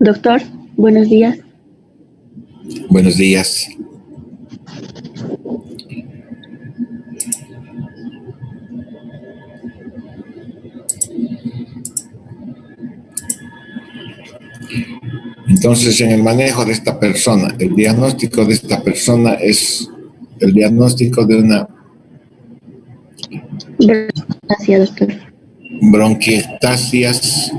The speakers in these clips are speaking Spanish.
Doctor, buenos días. Buenos días. Entonces, en el manejo de esta persona, el diagnóstico de esta persona es el diagnóstico de una Gracias, doctor. bronquiectasias,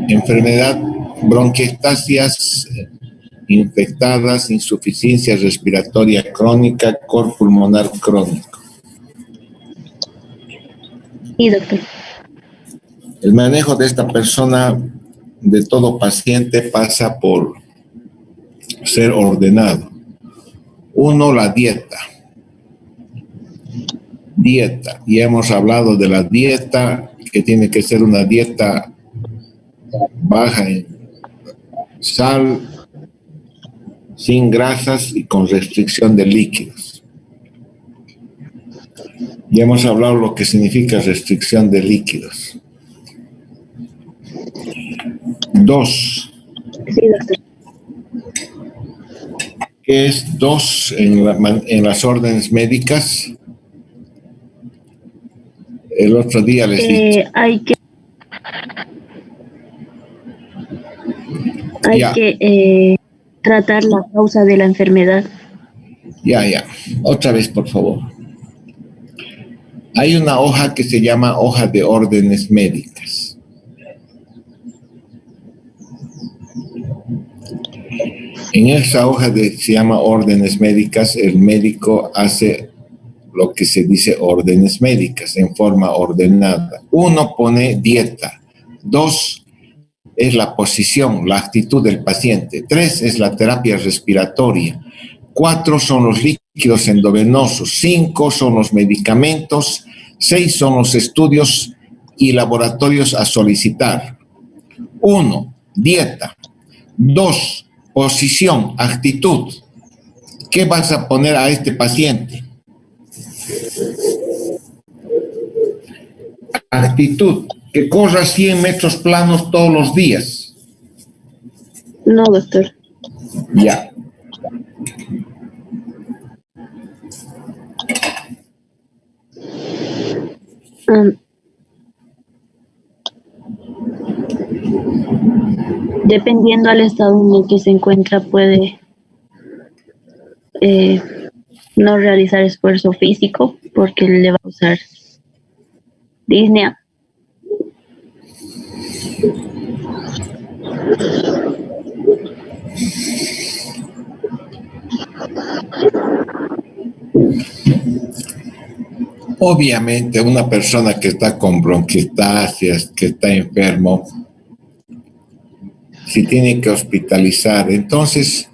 enfermedad, bronquiectasias infectadas, insuficiencia respiratoria crónica, cor pulmonar crónico. Sí, doctor. El manejo de esta persona, de todo paciente, pasa por ser ordenado. Uno, la dieta. Dieta. Ya hemos hablado de la dieta, que tiene que ser una dieta baja en sal, sin grasas y con restricción de líquidos. Ya hemos hablado lo que significa restricción de líquidos. 2. Sí, doctor. ¿Qué es 2 en las órdenes médicas? El otro día les dije. Hay que tratar la causa de la enfermedad. Ya. Otra vez, por favor. Hay una hoja que se llama hoja de órdenes médicas. En esa hoja se llama órdenes médicas, el médico hace lo que se dice órdenes médicas en forma ordenada. 1 pone dieta. 2 es la posición, la actitud del paciente. 3 es la terapia respiratoria. 4 son los líquidos endovenosos. 5 son los medicamentos. 6 son los estudios y laboratorios a solicitar. 1, dieta. 2, posición, actitud. ¿Qué vas a poner a este paciente? Actitud, que corra 100 metros planos todos los días. No, doctor. Ya. Dependiendo al estado en el que se encuentra, puede no realizar esfuerzo físico porque le va a causar disnea. Obviamente, una persona que está con bronquiectasias, que está enfermo, si tiene que hospitalizar, entonces,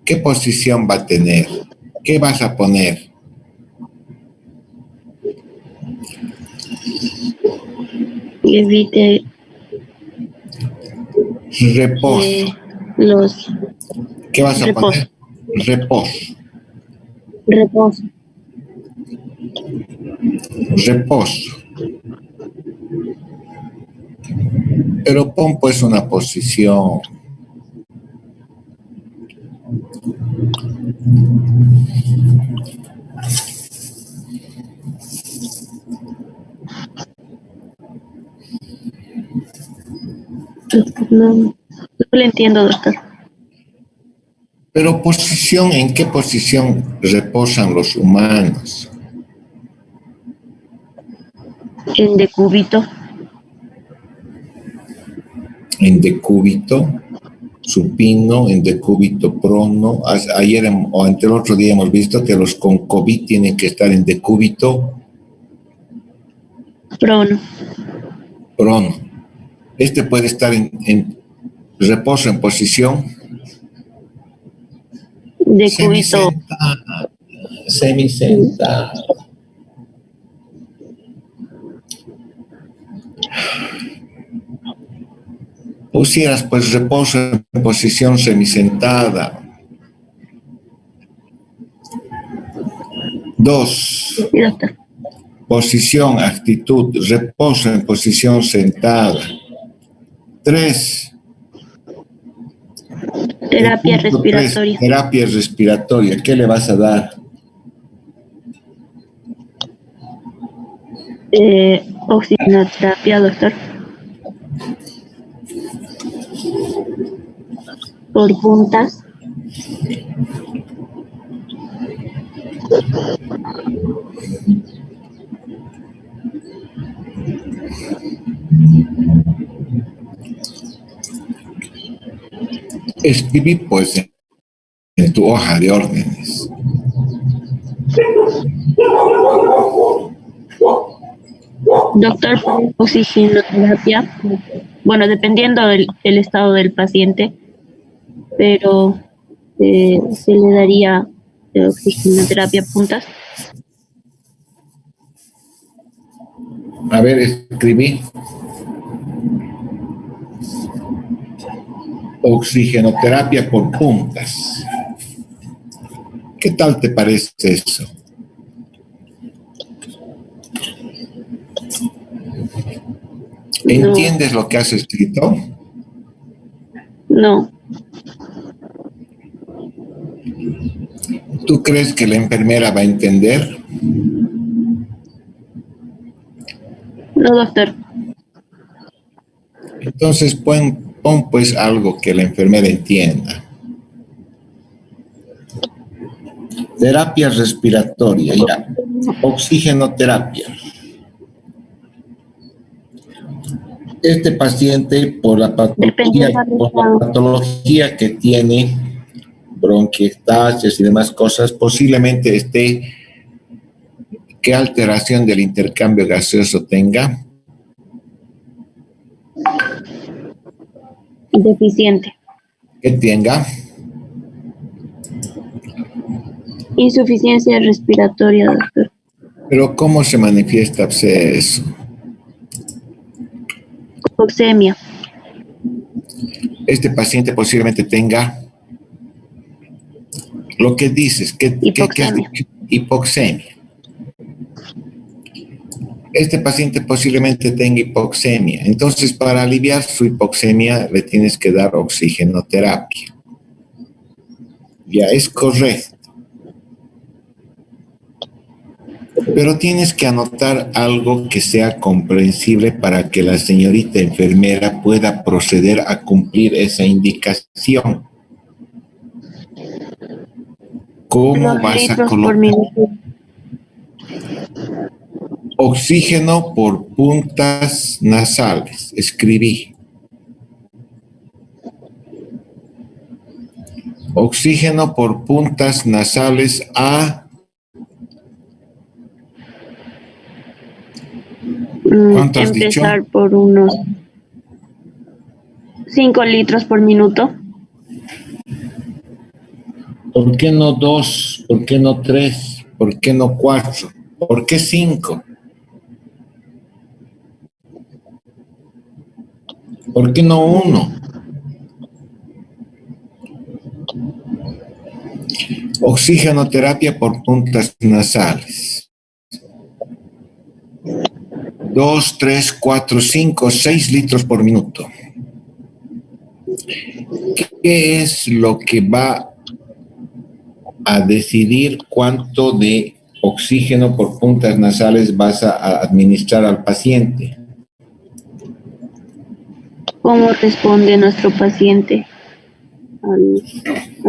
¿qué posición va a tener? ¿Qué vas a poner? Evite reposo. ¿Qué vas a poner? Reposo. Pero pon pues una posición. No le entiendo, doctor. Pero posición, ¿en qué posición reposan los humanos? En decúbito. En decúbito, supino, en decúbito prono. Ayer o ante el otro día hemos visto que los con COVID tienen que estar en decúbito Prono. Este puede estar en reposo en posición Decúbito. Semisentada. Pusieras pues reposo en posición semisentada. 2. Sí, doctor. Posición, actitud, reposo en posición sentada. 3. Terapia El punto 3, respiratoria. terapia respiratoria. ¿Qué le vas a dar? Oxigenoterapia, doctor. Por puntas. Escribí pues en tu hoja de órdenes. Doctor, oxigenoterapia. Bueno, dependiendo del estado del paciente, pero se le daría oxigenoterapia puntas. A ver, escribí. Oxigenoterapia por puntas. ¿Qué tal te parece eso? ¿Entiendes lo que has escrito? No, ¿Tú crees que la enfermera va a entender? no, doctor. Entonces pon pues algo que la enfermera entienda. Terapia respiratoria, ya. Oxigenoterapia. Este paciente, por la patología que tiene, bronquiectasias y demás cosas, posiblemente esté, ¿qué alteración del intercambio gaseoso tenga? Deficiente. Que tenga Insuficiencia respiratoria, doctor. Pero ¿cómo se manifiesta eso? Hipoxemia. Este paciente posiblemente tenga lo que dices, que Hipoxemia. hipoxemia. Este paciente posiblemente tenga hipoxemia. Entonces, para aliviar su hipoxemia, le tienes que dar oxigenoterapia. Ya, es correcto. Pero tienes que anotar algo que sea comprensible para que la señorita enfermera pueda proceder a cumplir esa indicación. ¿Cómo vas a colocar oxígeno por puntas nasales? Escribí. Oxígeno por puntas nasales a... ¿Cuánto has empezar dicho? por unos 5 litros por minuto. ¿Por qué no 2? ¿Por qué no 3? ¿Por qué no 4? ¿Por qué 5? ¿Por qué no 1? Oxigenoterapia por puntas nasales. 2, 3, 4, 5, 6 litros por minuto. ¿Qué es lo que va a decidir cuánto de oxígeno por puntas nasales vas a administrar al paciente? ¿Cómo responde nuestro paciente a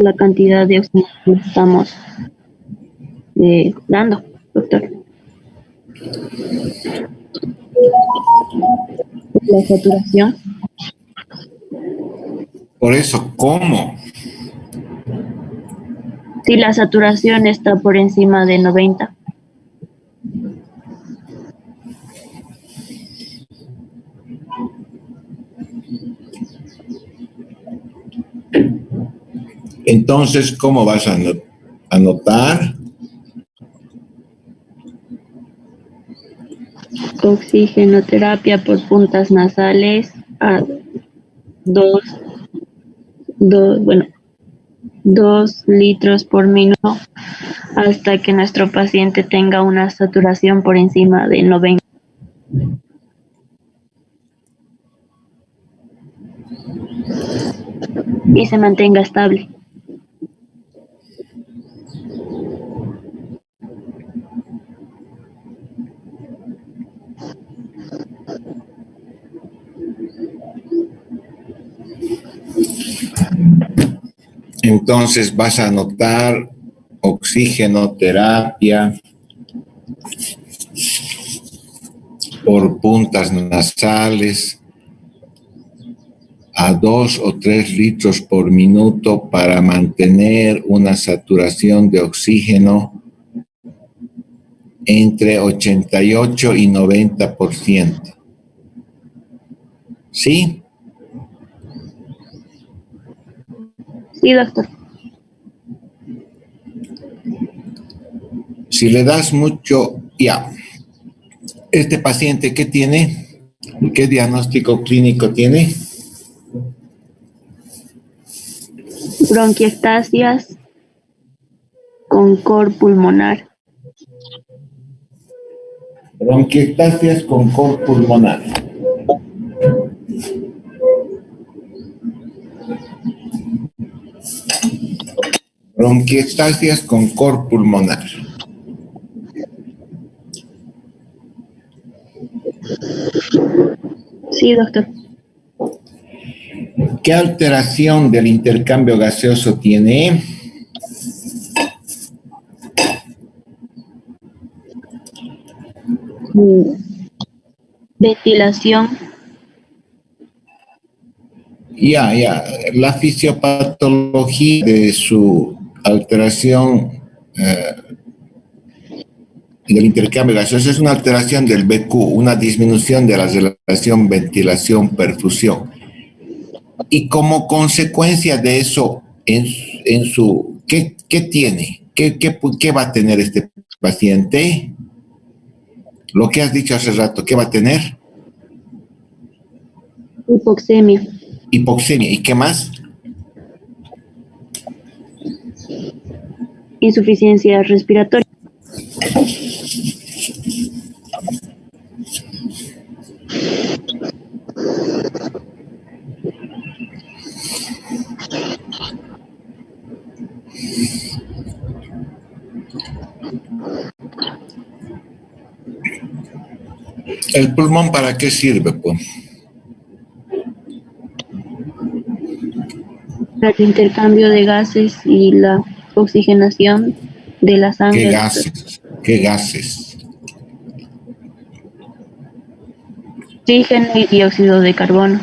la cantidad de oxígeno que estamos dando, doctor? La saturación. Por eso, ¿cómo? Si la saturación está por encima de 90. Entonces, ¿cómo vas a anotar? Oxigenoterapia por puntas nasales a 2 litros por minuto hasta que nuestro paciente tenga una saturación por encima de 90. y se mantenga estable. Entonces vas a anotar oxigenoterapia por puntas nasales a 2 o 3 litros por minuto para mantener una saturación de oxígeno entre 88 y 90%. ¿Sí? Sí, doctor. Si le das mucho, ya. ¿Este paciente qué tiene? ¿Qué diagnóstico clínico tiene? Bronquiectasias con cor pulmonar. Bronquiectasias con cor pulmonar. Bronquiectasias con cor pulmonar. Sí, doctor. ¿Qué alteración del intercambio gaseoso tiene? Ventilación. Ya. La fisiopatología de su alteración del intercambio gaseoso es una alteración del BQ, una disminución de la relación ventilación-perfusión. Y como consecuencia de eso, ¿qué tiene? ¿Qué va a tener este paciente? Lo que has dicho hace rato, ¿qué va a tener? Hipoxemia. Hipoxemia. ¿Y qué más? Insuficiencia respiratoria. ¿El pulmón para qué sirve, pues? Para el intercambio de gases y la oxigenación de la sangre. ¿Qué gases? ¿Qué gases? Oxígeno y dióxido de carbono.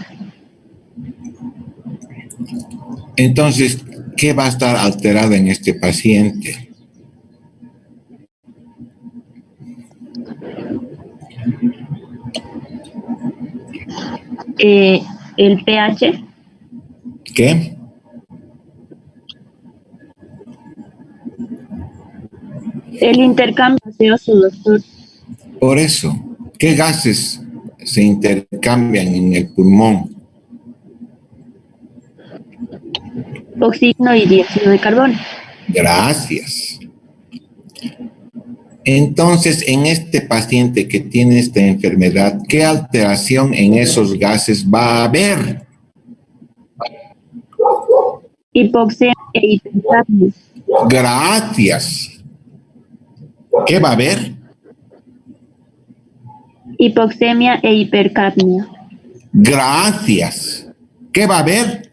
Entonces, ¿qué va a estar alterado en este paciente? El pH. ¿Qué? El intercambio gaseoso, doctor. Por eso, ¿qué gases se intercambian en el pulmón? Oxígeno y dióxido de carbono. Gracias. Entonces, en este paciente que tiene esta enfermedad, ¿qué alteración en esos gases va a haber? Hipoxemia e hipercapnia. Gracias. ¿Qué va a haber? Hipoxemia e hipercapnia. Gracias. ¿Qué va a haber?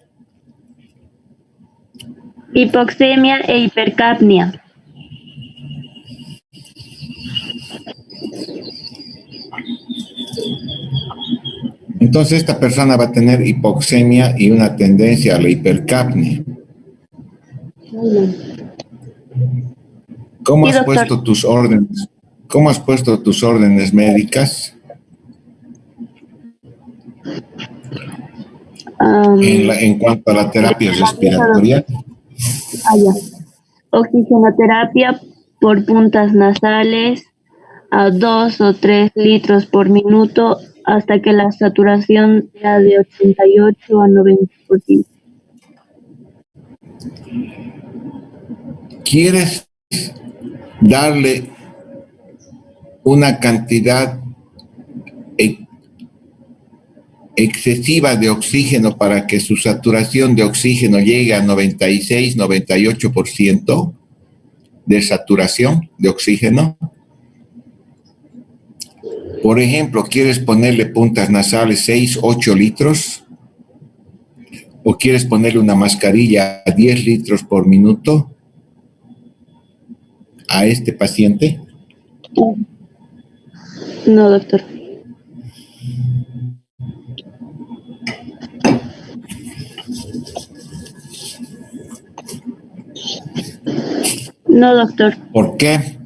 Hipoxemia e hipercapnia. Entonces esta persona va a tener hipoxemia y una tendencia a la hipercapnia. ¿Cómo has puesto tus órdenes? ¿Cómo has puesto tus órdenes médicas? En cuanto a la terapia respiratoria. Oxigenoterapia por puntas nasales a 2 o 3 litros por minuto hasta que la saturación sea de 88 a 90%. ¿Quieres darle una cantidad excesiva de oxígeno para que su saturación de oxígeno llegue a 96, 98% de saturación de oxígeno. Por ejemplo, ¿quieres ponerle puntas nasales 6, 8 litros? ¿O quieres ponerle una mascarilla a 10 litros por minuto a este paciente? No, doctor. No, doctor. ¿Por qué?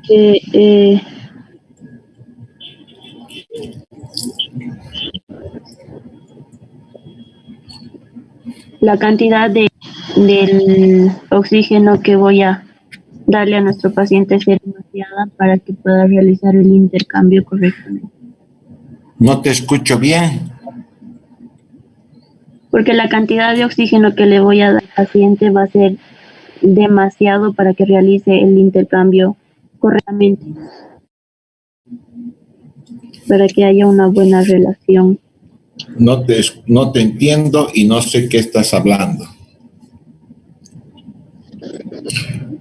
Que la cantidad del oxígeno que voy a darle a nuestro paciente es demasiada para que pueda realizar el intercambio correctamente. No te escucho bien. Porque la cantidad de oxígeno que le voy a dar al paciente va a ser demasiado para que realice el intercambio correctamente, para que haya una buena relación. No te entiendo y no sé qué estás hablando.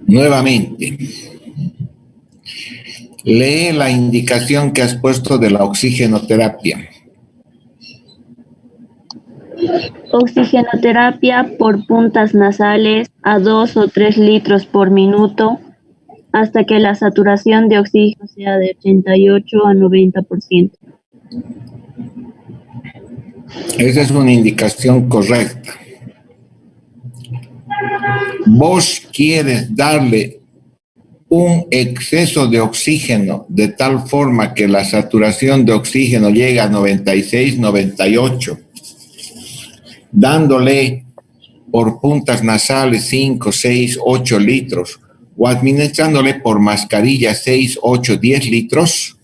Nuevamente, lee la indicación que has puesto de la oxigenoterapia. Oxigenoterapia por puntas nasales a 2 o 3 litros por minuto hasta que la saturación de oxígeno sea de 88 a 90%. Esa es una indicación correcta. Vos quieres darle un exceso de oxígeno de tal forma que la saturación de oxígeno llegue a 96, 98, dándole por puntas nasales 5, 6, 8 litros o administrándole por mascarilla 6, 8, 10 litros.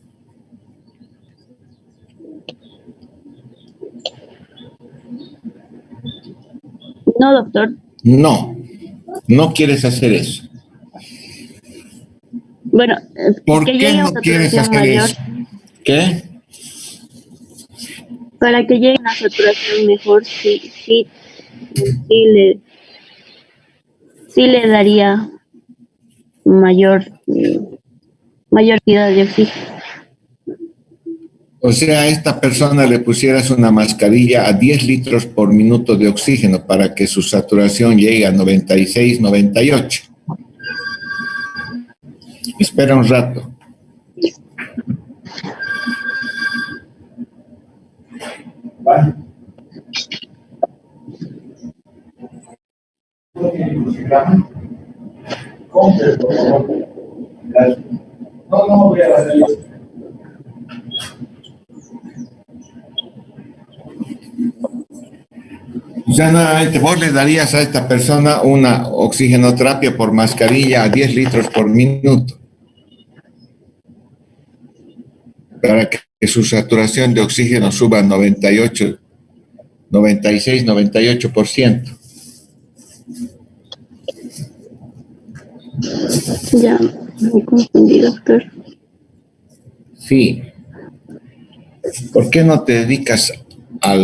No, doctor. No quieres hacer eso. Bueno, ¿Por qué no quieres hacer eso? ¿Qué? Para que llegue a una saturación mejor, sí le daría mayor cantidad de oxígeno. O sea, a esta persona le pusieras una mascarilla a 10 litros por minuto de oxígeno para que su saturación llegue a 96, 98. Espera un rato. ¿Vale? No voy a hacerlo. O sea, nuevamente, vos le darías a esta persona una oxigenoterapia por mascarilla a 10 litros por minuto para que su saturación de oxígeno suba a 98, 96, 98%. Ya, me confundí, doctor. Sí. ¿Por qué no te dedicas a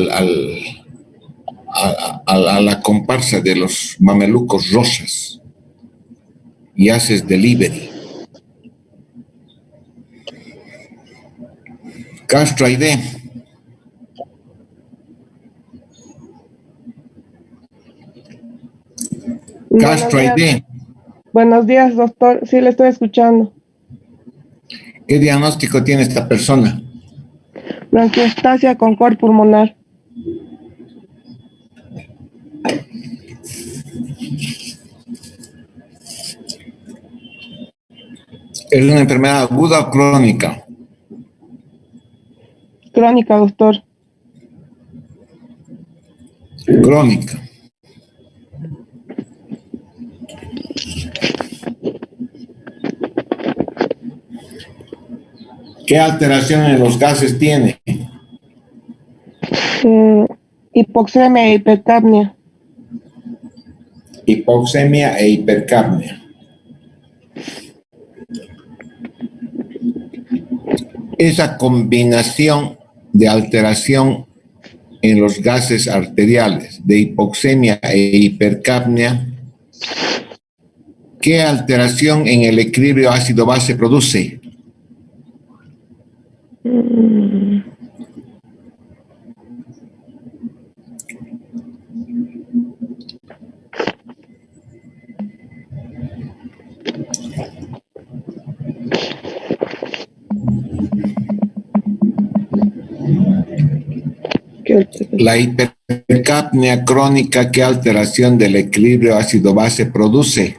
la comparsa de los mamelucos rosas y haces delivery? Castro ID. Castro ID. Buenos días, doctor. Sí, le estoy escuchando. ¿Qué diagnóstico tiene esta persona? Bronquiectasia con cor pulmonar. ¿Es una enfermedad aguda o crónica? Crónica, doctor. Crónica. ¿Qué alteración en los gases tiene? Hipoxemia e hipercapnia. Hipoxemia e hipercapnia. Esa combinación de alteración en los gases arteriales, de hipoxemia e hipercapnia, ¿qué alteración en el equilibrio ácido-base produce? La hipercapnia crónica, ¿qué alteración del equilibrio ácido-base produce?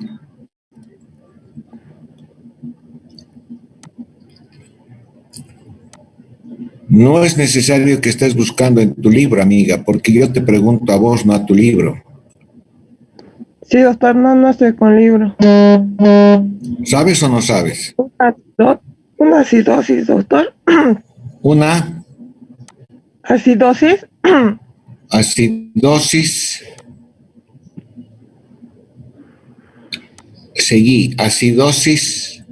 No es necesario que estés buscando en tu libro, amiga, porque yo te pregunto a vos, no a tu libro. Sí, doctor, no estoy con libro. ¿Sabes o no sabes? Una acidosis, doctor. Una Acidosis. acidosis. Seguí, acidosis.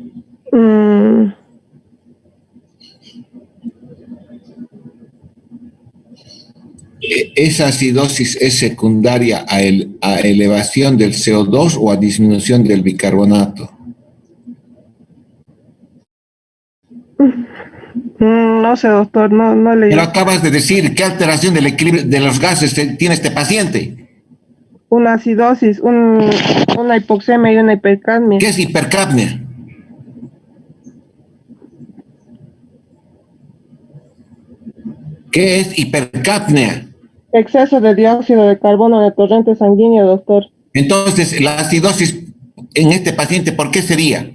¿Esa acidosis es secundaria a elevación del CO2 o a disminución del bicarbonato? No sé, doctor, no leí. Pero acabas de decir, ¿qué alteración del equilibrio de los gases tiene este paciente? Una acidosis, una hipoxemia y una hipercapnia. ¿Qué es hipercapnia? ¿Qué es hipercapnia? Exceso de dióxido de carbono en el torrente sanguíneo, doctor. Entonces, la acidosis en este paciente, ¿por qué sería?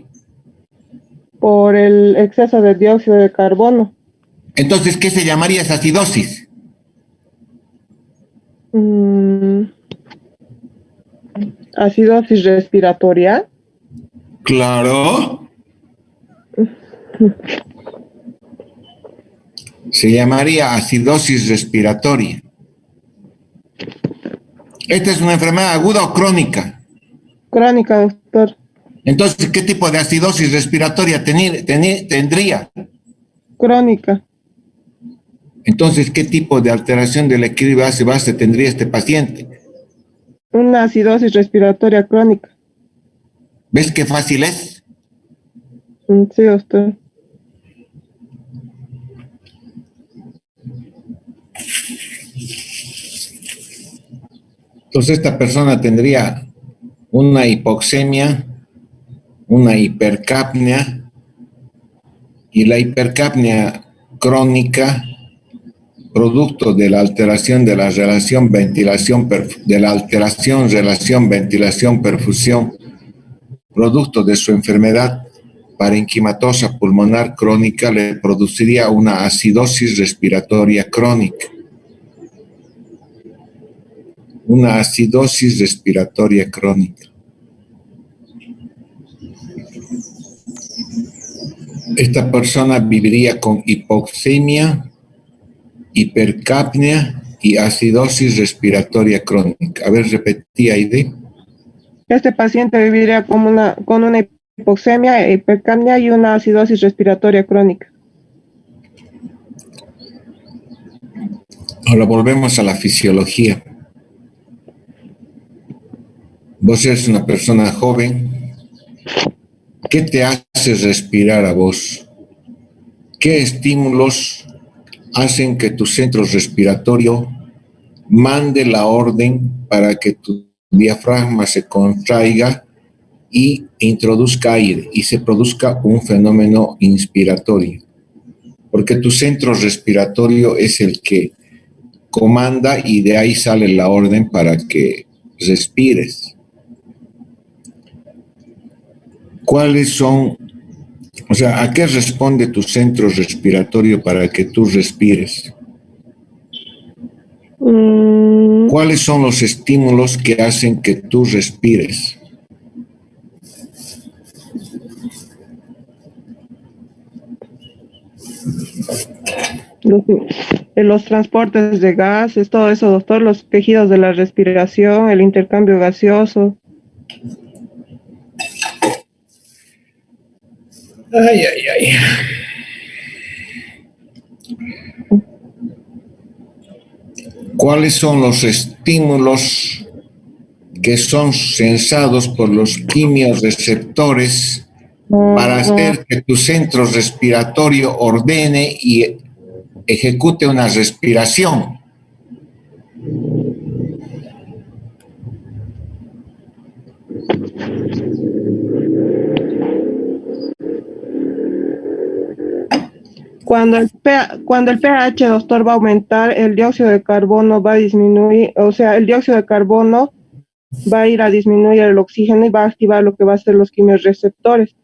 Por el exceso de dióxido de carbono. Entonces, ¿qué se llamaría esa acidosis? Acidosis respiratoria. Claro. Se llamaría acidosis respiratoria. ¿Esta es una enfermedad aguda o crónica? Crónica, doctor. Entonces, ¿qué tipo de acidosis respiratoria tendría? Crónica. Entonces, ¿qué tipo de alteración del equilibrio ácido-base tendría este paciente? Una acidosis respiratoria crónica. ¿Ves qué fácil es? Sí, doctor. Entonces, esta persona tendría una hipoxemia, una hipercapnia, y la hipercapnia crónica, producto de la alteración de la relación ventilación-perfusión, producto de su enfermedad parenquimatosa pulmonar crónica, le produciría una acidosis respiratoria crónica. Una acidosis respiratoria crónica. Esta persona viviría con hipoxemia, hipercapnia y acidosis respiratoria crónica. A ver, repetí, Aide. Este paciente viviría con una hipoxemia, hipercapnia y una acidosis respiratoria crónica. Ahora volvemos a la fisiología. Vos eres una persona joven. ¿Qué te hace respirar a vos? ¿Qué estímulos hacen que tu centro respiratorio mande la orden para que tu diafragma se contraiga y introduzca aire y se produzca un fenómeno inspiratorio? Porque tu centro respiratorio es el que comanda y de ahí sale la orden para que respires. ¿Cuáles son, a qué responde tu centro respiratorio para que tú respires? ¿Cuáles son los estímulos que hacen que tú respires? Los transportes de gases, todo eso, doctor, los tejidos de la respiración, el intercambio gaseoso. Ay, ay, ay. ¿Cuáles son los estímulos que son sensados por los quimiorreceptores para hacer que tu centro respiratorio ordene y ejecute una respiración? Cuando el pH, doctor, va a aumentar, el dióxido de carbono va a disminuir, o sea, el dióxido de carbono va a ir a disminuir el oxígeno y va a activar lo que va a ser los quimiorreceptores.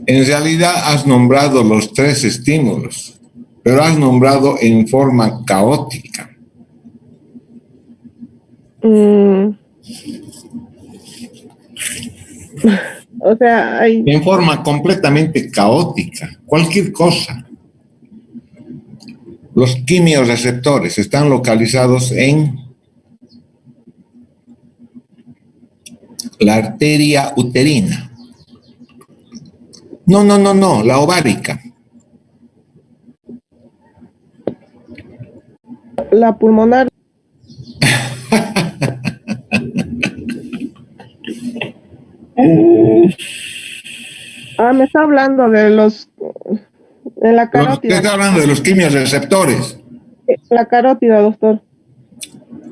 En realidad has nombrado los 3 estímulos, pero has nombrado en forma caótica. O sea, hay... En forma completamente caótica, cualquier cosa. Los quimiorreceptores están localizados en la arteria uterina. No, la ovárica. La pulmonar. Me está hablando de los... En la carótida. Usted está hablando de los quimiorreceptores. La carótida, doctor.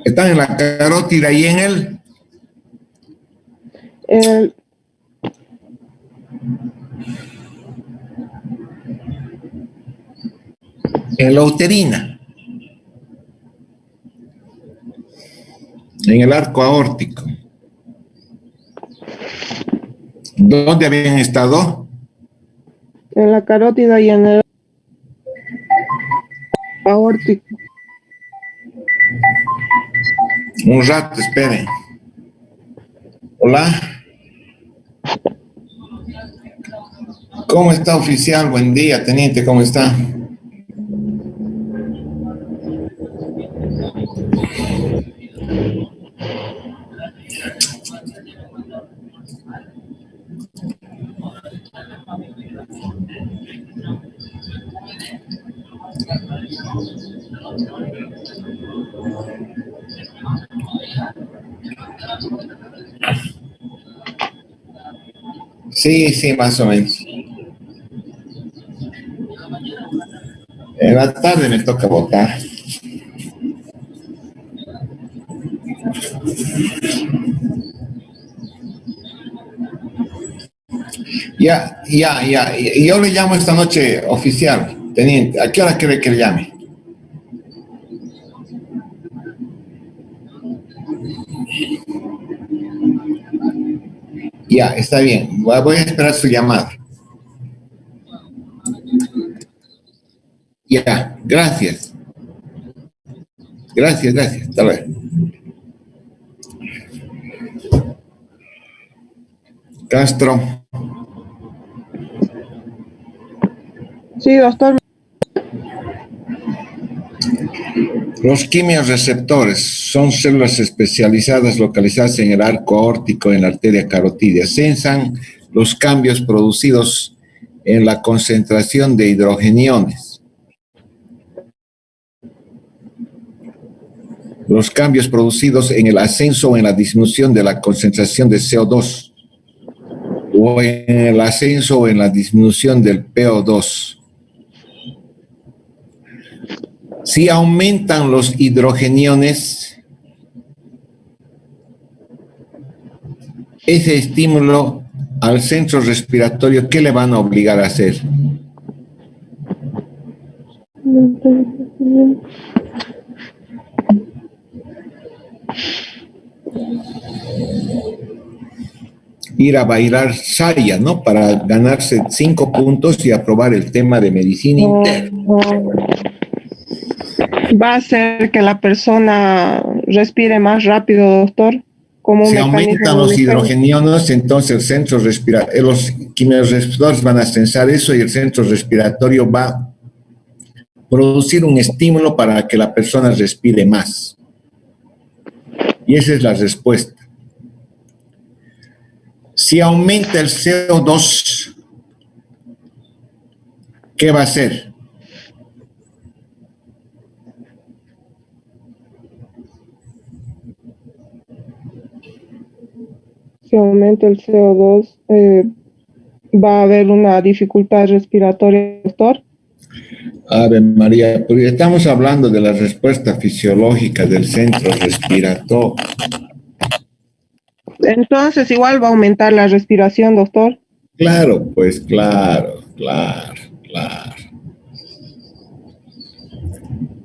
Están en la carótida y en en la uterina, en el arco aórtico. ¿Dónde habían estado? En la carótida y en el aórtico. Un rato, esperen. Hola. ¿Cómo está, oficial? Buen día, teniente, ¿cómo está? Sí, más o menos. En la tarde me toca votar. Ya. Yo le llamo esta noche, oficial, teniente. ¿A qué hora quiere que le llame? Ya, está bien. Voy a esperar su llamada. Ya, gracias. Gracias. Hasta luego. Castro. Sí, doctor. Los quimiorreceptores son células especializadas localizadas en el arco aórtico en la arteria carotídea. Sensan los cambios producidos en la concentración de hidrogeniones. Los cambios producidos en el ascenso o en la disminución de la concentración de CO2 o en el ascenso o en la disminución del PO2. Si aumentan los hidrogeniones, ese estímulo al centro respiratorio, ¿qué le van a obligar a hacer? Ir a bailar saya, ¿no? Para ganarse 5 puntos y aprobar el tema de medicina interna. Va a hacer que la persona respire más rápido, doctor. Como si aumentan los hidrogeniones, entonces el centro respiratorio, los quimiorreceptores van a sensar eso y el centro respiratorio va a producir un estímulo para que la persona respire más. Y esa es la respuesta. Si aumenta el CO2, ¿qué va a hacer? Si aumenta el CO2, va a haber una dificultad respiratoria, doctor. Ave María, porque estamos hablando de la respuesta fisiológica del centro respiratorio. Entonces igual va a aumentar la respiración, doctor. Claro, pues claro.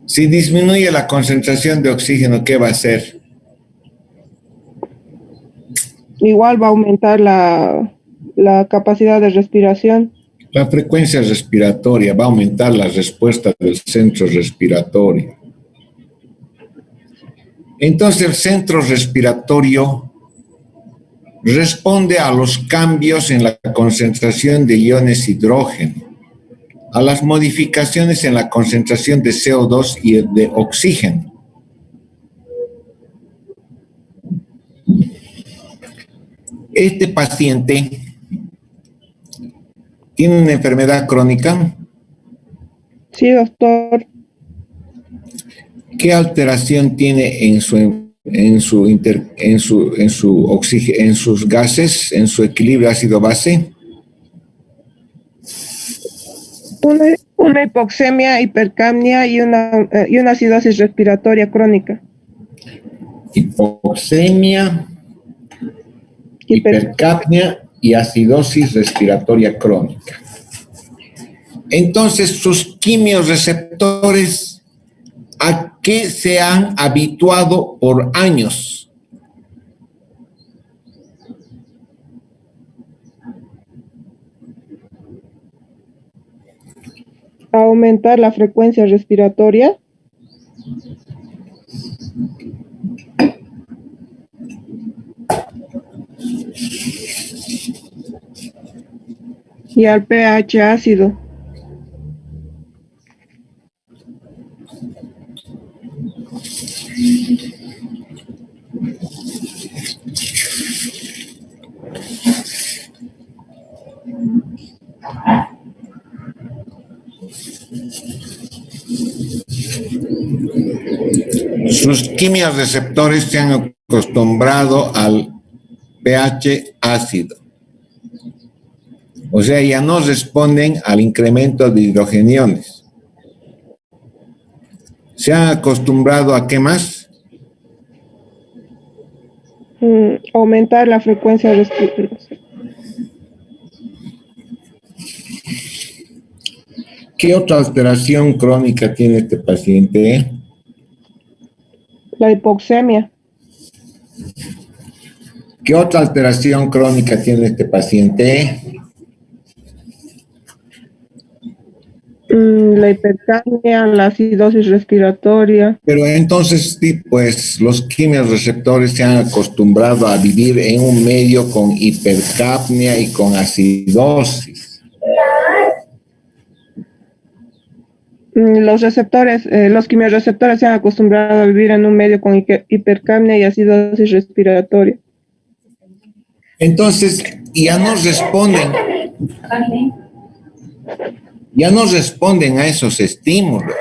Si disminuye la concentración de oxígeno, ¿qué va a hacer? Igual va a aumentar la capacidad de respiración. La frecuencia respiratoria va a aumentar la respuesta del centro respiratorio. Entonces el centro respiratorio responde a los cambios en la concentración de iones hidrógeno, a las modificaciones en la concentración de CO2 y de oxígeno. Este paciente tiene una enfermedad crónica. Sí, doctor. ¿Qué alteración tiene en sus gases, en su equilibrio ácido-base? Una hipoxemia, hipercapnia y una acidosis respiratoria crónica. Hipoxemia, hipercapnia y acidosis respiratoria crónica. Entonces, sus quimiorreceptores, ¿a qué se han habituado por años? A aumentar la frecuencia respiratoria. Y al pH ácido. Sus quimiorreceptores se han acostumbrado al pH ácido. O sea, ya no responden al incremento de hidrogeniones. ¿Se han acostumbrado a qué más? Aumentar la frecuencia respiratoria. ¿Qué otra alteración crónica tiene este paciente? La hipoxemia. ¿Qué otra alteración crónica tiene este paciente? La hipercapnia, la acidosis respiratoria. Pero entonces, sí, pues los quimiorreceptores se han acostumbrado a vivir en un medio con hipercapnia y con acidosis. Los quimiorreceptores se han acostumbrado a vivir en un medio con hipercapnia y acidosis respiratoria. Entonces, ya no responden a esos estímulos,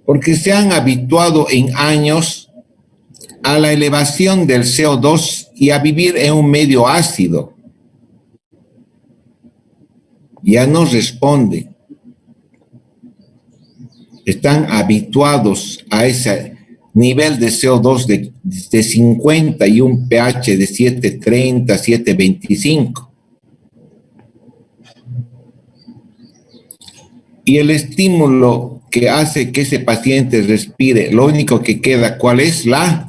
porque se han habituado en años a la elevación del CO2 y a vivir en un medio ácido. Ya no responden. Están habituados a ese nivel de CO2 de 50 y un pH de 7.30, 7.25. Y el estímulo que hace que ese paciente respire, lo único que queda, ¿cuál es? La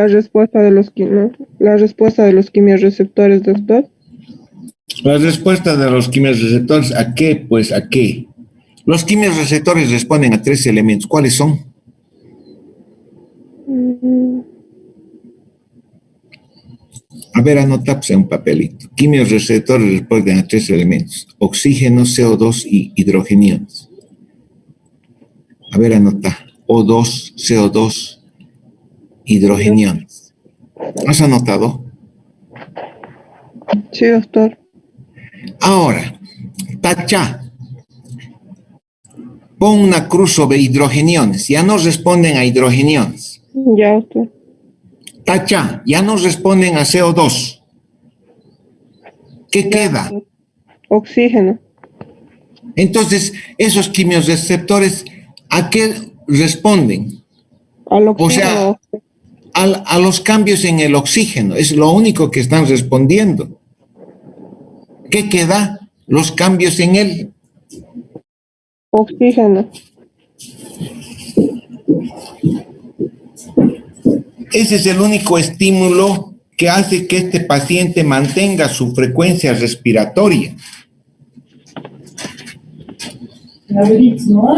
respuesta de los quimiorreceptores, doctor. La respuesta de los quimiorreceptores, ¿a qué? Pues, ¿a qué? Los quimiorreceptores responden a 3 elementos. ¿Cuáles son? A ver, anota pues, en un papelito. Quimiorreceptores responden a 3 elementos: oxígeno, CO2 y hidrogeniones. A ver, anota. O2, CO2, hidrogeniones. ¿Has anotado? Sí, doctor. Ahora, tacha. Pon una cruz sobre hidrogeniones. Ya no responden a hidrogeniones. Ya, doctor. Tacha, ya no responden a CO2. ¿Qué queda? Oxígeno. Entonces, esos quimiorreceptores, ¿a qué responden? Al O sea, oxígeno. a los cambios en el oxígeno. Es lo único que están respondiendo. ¿Qué queda? Los cambios en él. Oxígeno. Ese es el único estímulo que hace que este paciente mantenga su frecuencia respiratoria.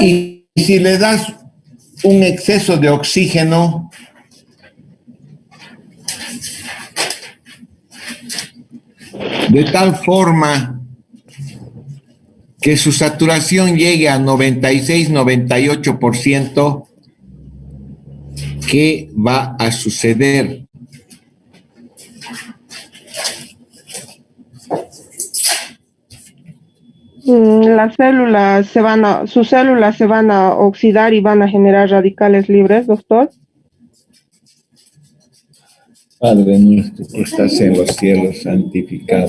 Y si le das un exceso de oxígeno, de tal forma que su saturación llegue a 96-98%, ¿qué va a suceder? Sus células se van a oxidar y van a generar radicales libres, doctor. Padre nuestro que estás en los cielos, santificado.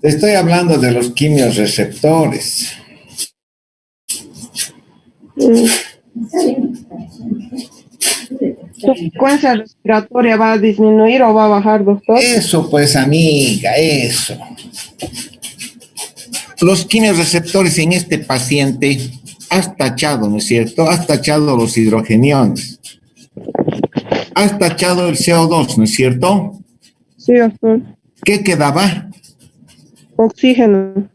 Te estoy hablando de los quimiorreceptores. ¿Su frecuencia respiratoria va a disminuir o va a bajar, doctor? Eso pues, amiga, eso. Los quimiorreceptores en este paciente has tachado, ¿no es cierto? Has tachado los hidrogeniones. Has tachado el CO2, ¿no es cierto? Sí, doctor. ¿Qué quedaba? Oxígeno.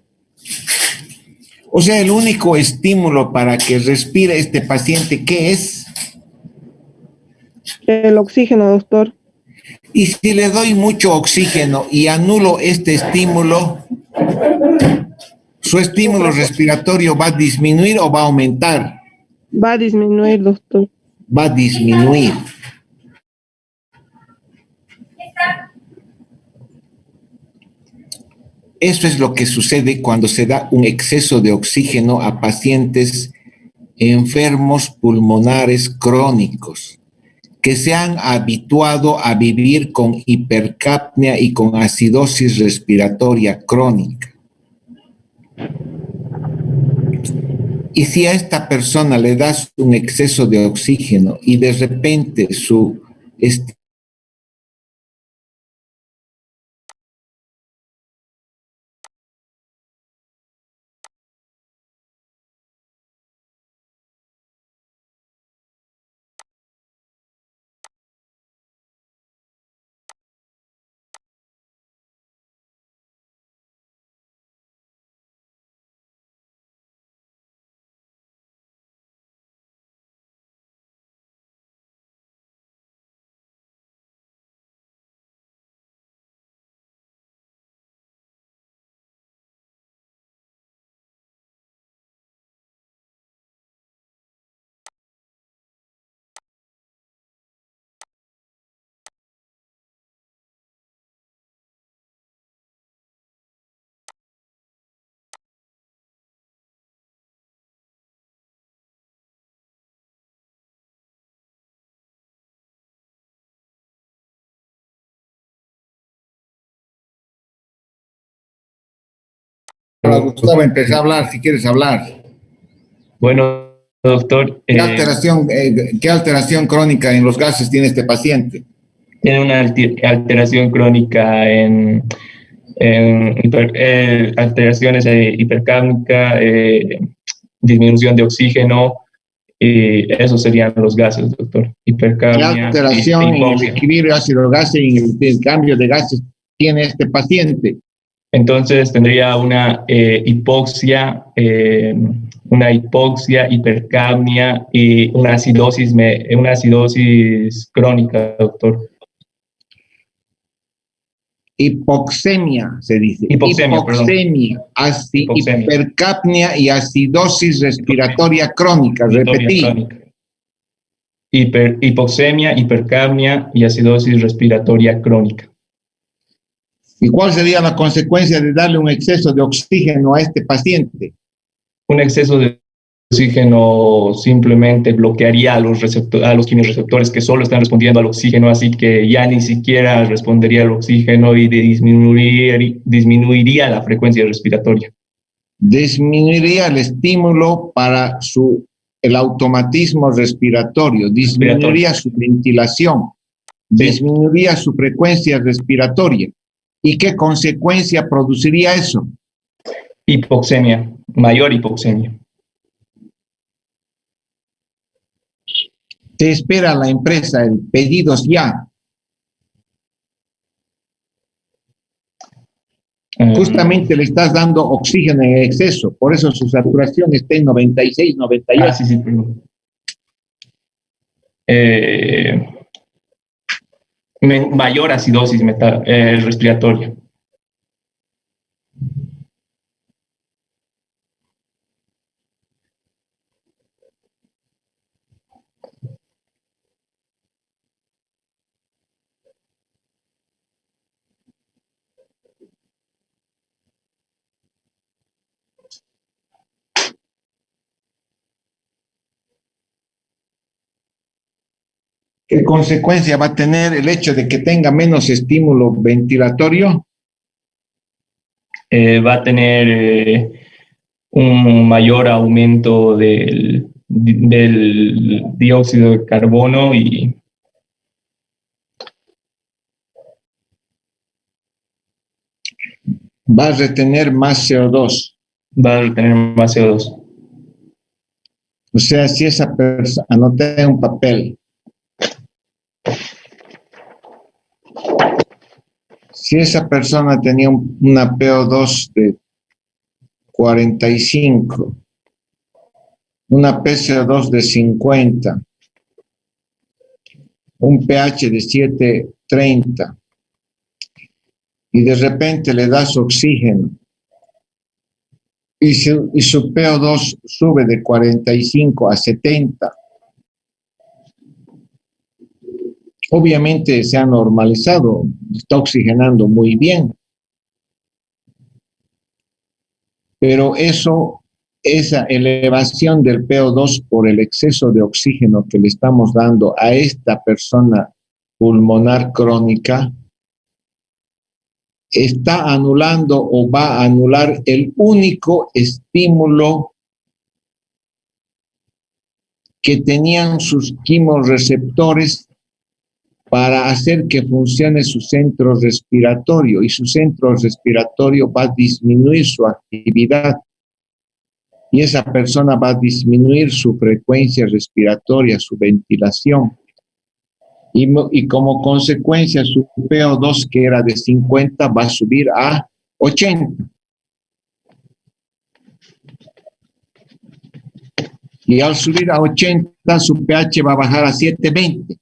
O sea, el único estímulo para que respire este paciente, ¿qué es? El oxígeno, doctor. Y si le doy mucho oxígeno y anulo este estímulo, ¿su estímulo respiratorio va a disminuir o va a aumentar? Va a disminuir, doctor. Va a disminuir. Eso es lo que sucede cuando se da un exceso de oxígeno a pacientes enfermos pulmonares crónicos que se han habituado a vivir con hipercapnia y con acidosis respiratoria crónica. Y si a esta persona le das un exceso de oxígeno y de repente su Hola, Gustavo, empecé a hablar, si quieres hablar. Bueno, doctor, ¿Qué alteración crónica en los gases tiene este paciente? tiene una alteración crónica en alteraciones hipercápnica, disminución de oxígeno, y esos serían los gases, doctor. ¿Qué Hipercapnia. alteración en el equilibrio ácido-gas y en el cambio de gases tiene este paciente? Entonces tendría una hipoxia, hipercapnia y una acidosis crónica, doctor. Hipoxemia, se dice. Hipoxemia, perdón. Hipoxemia, hipercapnia y acidosis respiratoria crónica. Repetí. Crónica. Hipoxemia, hipercapnia y acidosis respiratoria crónica. ¿Y cuál sería la consecuencia de darle un exceso de oxígeno a este paciente? Un exceso de oxígeno simplemente bloquearía a los quimiorreceptores que solo están respondiendo al oxígeno, así que ya ni siquiera respondería al oxígeno y disminuiría la frecuencia respiratoria. Disminuiría el estímulo para el automatismo respiratorio, disminuiría su ventilación, disminuiría su frecuencia respiratoria. ¿Y qué consecuencia produciría eso? Hipoxemia, mayor hipoxemia. Te espera la empresa el pedidos ya. Justamente le estás dando oxígeno en exceso, por eso su saturación está en 96, 98. Sí, perdón. Mayor acidosis respiratoria. ¿Qué consecuencia va a tener el hecho de que tenga menos estímulo ventilatorio? Va a tener un mayor aumento del dióxido de carbono y va a retener más CO2. Va a retener más CO2. O sea, si esa persona, anoté un papel. Si esa persona tenía una PO2 de 45, una PCO2 de 50, un pH de 7.30, y de repente le das oxígeno, y su PO2 sube de 45 a 70, obviamente se ha normalizado, está oxigenando muy bien. Pero esa elevación del PO2 por el exceso de oxígeno que le estamos dando a esta persona pulmonar crónica, está anulando o va a anular el único estímulo que tenían sus quimorreceptores para hacer que funcione su centro respiratorio, y su centro respiratorio va a disminuir su actividad y esa persona va a disminuir su frecuencia respiratoria, su ventilación, y como consecuencia su PO2, que era de 50, va a subir a 80. Y al subir a 80, su pH va a bajar a 7.20.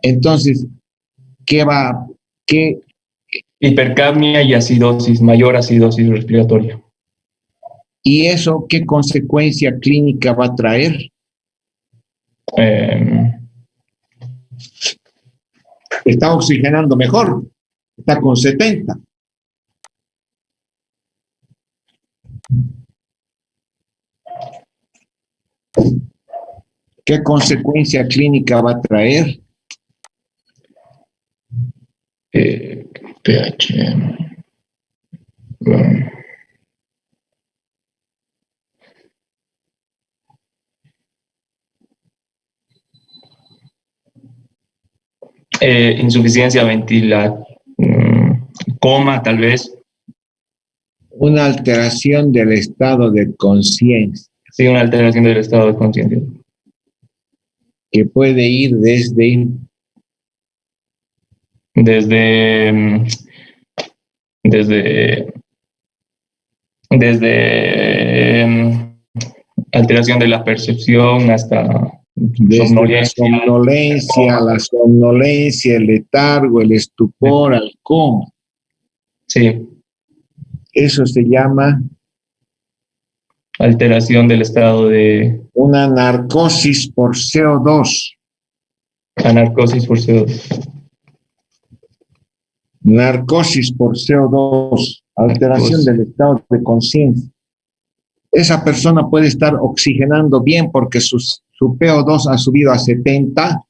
Entonces, ¿qué? Hipercapnia y acidosis, mayor acidosis respiratoria. ¿Y eso qué consecuencia clínica va a traer? Está oxigenando mejor, está con 70. ¿Qué consecuencia clínica va a traer? pH. Insuficiencia ventilativa, coma tal vez. Una alteración del estado de conciencia. Sí, una alteración del estado de conciencia. Que puede ir desde desde alteración de la percepción hasta Desde la somnolencia, el letargo, el estupor, al coma. Sí, Eso se llama alteración del estado de una narcosis por CO2. anarcosis por CO2. Narcosis por CO2, alteración del estado de conciencia. Esa persona puede estar oxigenando bien porque su PO2 ha subido a 70,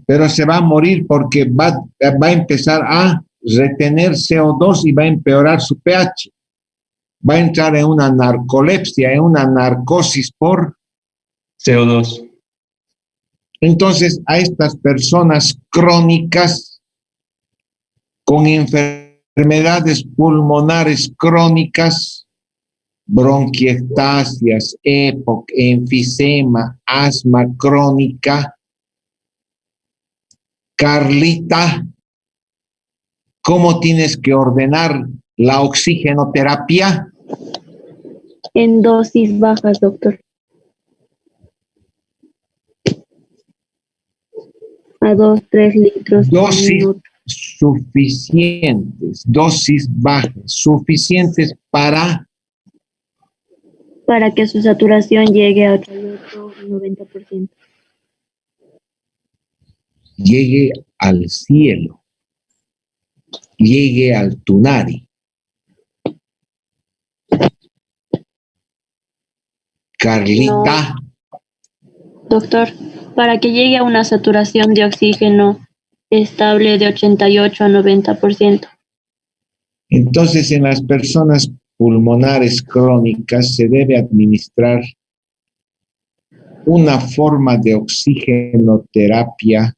pero se va a morir porque va a empezar a retener CO2 y va a empeorar su pH. Va a entrar en una narcolepsia, en una narcosis por CO2. Entonces, a estas personas crónicas con enfermedades pulmonares crónicas, bronquiectasias, EPOC, enfisema, asma crónica, Carlita, ¿cómo tienes que ordenar la oxigenoterapia? En dosis bajas, doctor. A 2-3 litros por Dosis minuto. suficientes, dosis bajas, suficientes para Para que su saturación llegue a 88-90%. llegue al cielo, llegue al tunari. Carlita, Doctor, para que llegue a una saturación de oxígeno estable de 88-90%. entonces en las personas pulmonares crónicas se debe administrar una forma de oxigenoterapia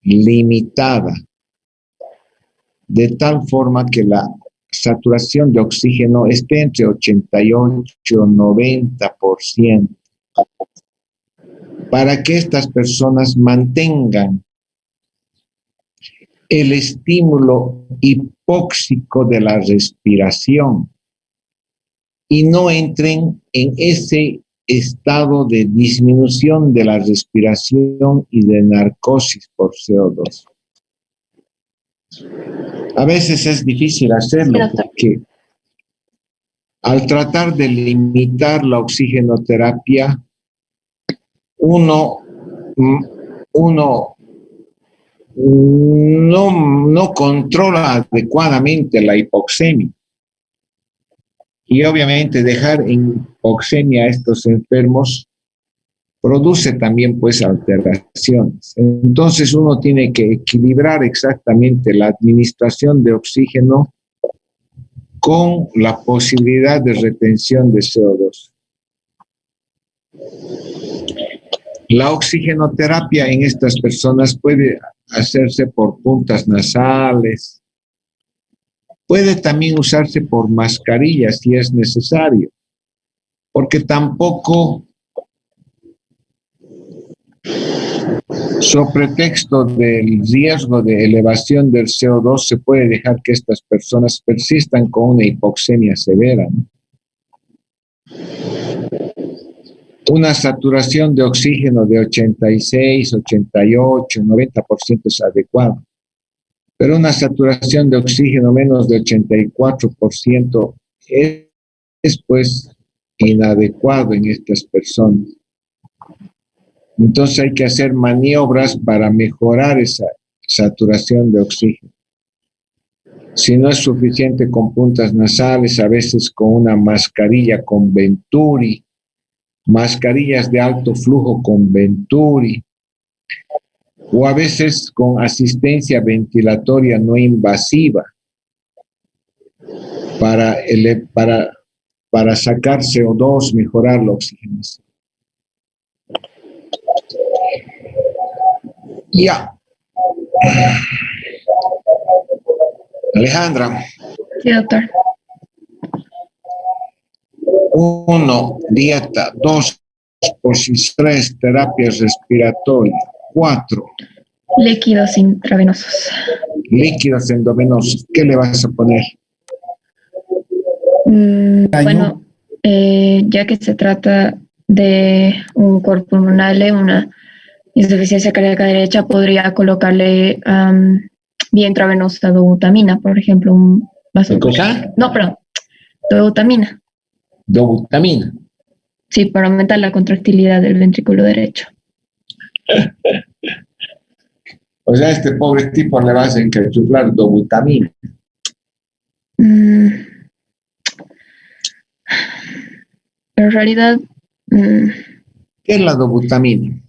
limitada, de tal forma que la saturación de oxígeno esté entre 88 y 90%, para que estas personas mantengan el estímulo hipóxico de la respiración y no entren en ese estado de disminución de la respiración y de narcosis por CO2. A veces es difícil hacerlo porque al tratar de limitar la oxigenoterapia, uno no controla adecuadamente la hipoxemia. Y obviamente dejar en hipoxemia a estos enfermos produce también pues alteraciones. Entonces uno tiene que equilibrar exactamente la administración de oxígeno con la posibilidad de retención de CO2. La oxigenoterapia en estas personas puede hacerse por puntas nasales, puede también usarse por mascarilla si es necesario, porque tampoco, sobre pretexto del riesgo de elevación del CO2, se puede dejar que estas personas persistan con una hipoxemia severa, ¿no? Una saturación de oxígeno de 86, 88, 90% es adecuado. Pero una saturación de oxígeno menos de 84% es pues inadecuado en estas personas. Entonces hay que hacer maniobras para mejorar esa saturación de oxígeno. Si no es suficiente con puntas nasales, a veces con una mascarilla con Venturi, mascarillas de alto flujo con Venturi, o a veces con asistencia ventilatoria no invasiva para sacar CO2, mejorar la oxigenación. Ya. Alejandra. Sí, doctor. 1, dieta. 2, 3, terapias respiratorias. 4, Líquidos intravenosos. Líquidos endovenosos. ¿Qué le vas a poner? Bueno, ya que se trata de un cor pulmonar, una insuficiencia cardíaca derecha, podría colocarle vía intravenosa dobutamina, por ejemplo, un vaso. ¿Qué cosa? No, perdón, dobutamina. Dobutamina. Sí, para aumentar la contractilidad del ventrículo derecho. O sea, a este pobre tipo le vas a encapsular dobutamina. En realidad, ¿Qué es la dobutamina?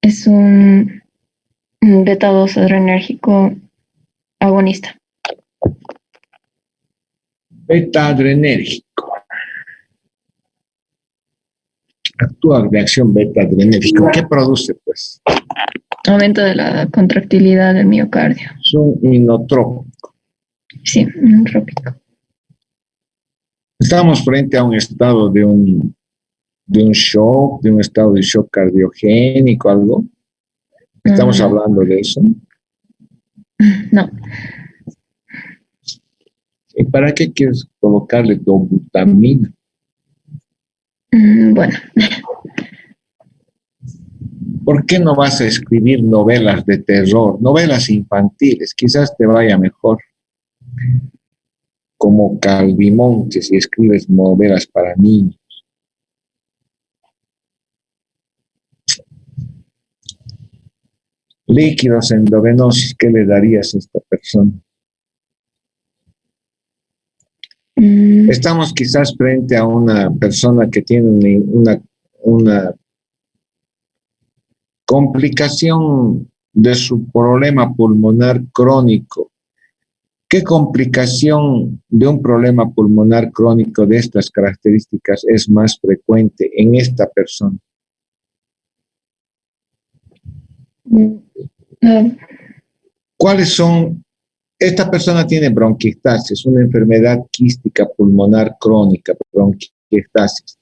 es un beta-2 adrenérgico agonista. Beta-adrenérgico. Actúa de acción beta-adrenérgico. ¿Qué produce, pues? Aumento de la contractilidad del miocardio. Es un inotrópico. Sí, inotrópico. Estamos frente a un estado de un shock, de un estado de shock cardiogénico, algo. Estamos hablando de eso. No. ¿Y para qué quieres colocarle dobutamina? Bueno. ¿Por qué no vas a escribir novelas de terror, novelas infantiles? Quizás te vaya mejor. Como Calvimonte, si escribes novelas para niños. Líquidos endovenosos, ¿qué le darías a esta persona? Estamos quizás frente a una persona que tiene una complicación de su problema pulmonar crónico. ¿Qué complicación de un problema pulmonar crónico de estas características es más frecuente en esta persona? ¿Cuáles son? Esta persona tiene bronquiectasis, una enfermedad quística pulmonar crónica, bronquiectasis.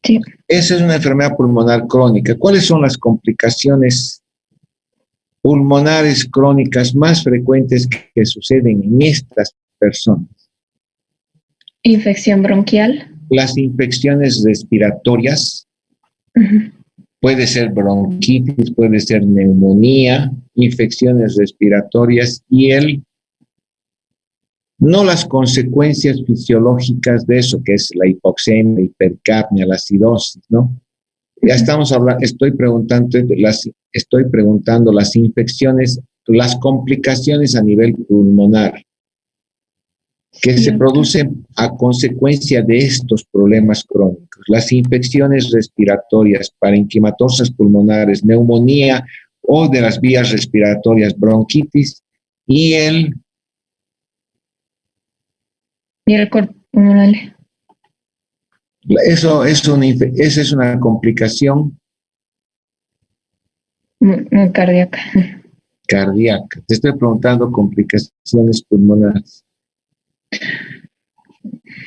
Sí. Esa es una enfermedad pulmonar crónica. ¿Cuáles son las complicaciones pulmonares crónicas más frecuentes que suceden en estas personas? Infección bronquial. Las infecciones respiratorias. Puede ser bronquitis, puede ser neumonía, infecciones respiratorias y no las consecuencias fisiológicas de eso, que es la hipoxemia, la hipercapnia, la acidosis, ¿no? Ya estamos hablando, estoy preguntando las infecciones, las complicaciones a nivel pulmonar que se producen a consecuencia de estos problemas crónicos. Las infecciones respiratorias, parenquimatosas pulmonares, neumonía o de las vías respiratorias, bronquitis y el cor pulmonar. Esa es una complicación cardíaca. Cardíaca. Te estoy preguntando complicaciones pulmonares.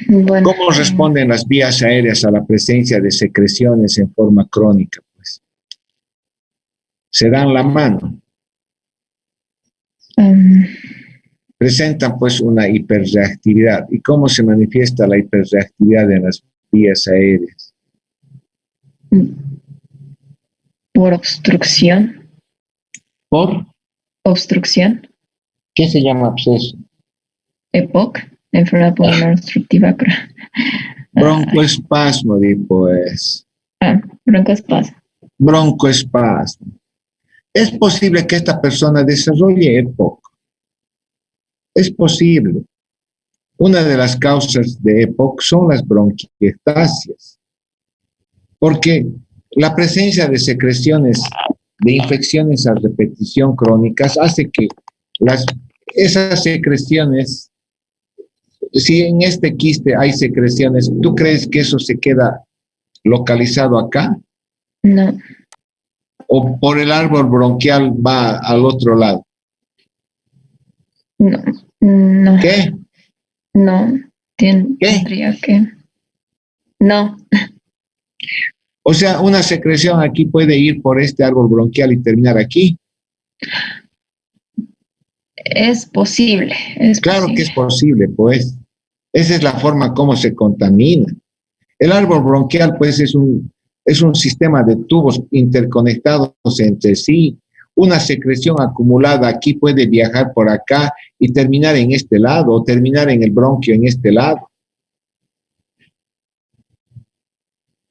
Bueno, ¿Cómo responden las vías aéreas a la presencia de secreciones en forma crónica? Pues se dan la mano. Presentan pues una hiperreactividad. ¿Y cómo se manifiesta la hiperreactividad en las vías aéreas? Por obstrucción. ¿Por? Obstrucción. ¿Qué se llama absceso? EPOC, enfermedad pulmonar obstructiva. Broncoespasmo, pues. Broncoespasmo. Broncoespasmo. Es posible que esta persona desarrolle EPOC. Es posible. Una de las causas de EPOC son las bronquiectasias, porque la presencia de secreciones de infecciones a repetición crónicas hace que esas secreciones, si en este quiste hay secreciones, ¿tú crees que eso se queda localizado acá? No. ¿O por el árbol bronquial va al otro lado? No. No. ¿Qué? No. Tendría que... No. O sea, una secreción aquí puede ir por este árbol bronquial y terminar aquí. Es posible, es Claro posible. que es posible, pues. Esa es la forma como se contamina. El árbol bronquial, pues, es un sistema de tubos interconectados entre sí. Una secreción acumulada aquí puede viajar por acá y terminar en este lado, o terminar en el bronquio en este lado.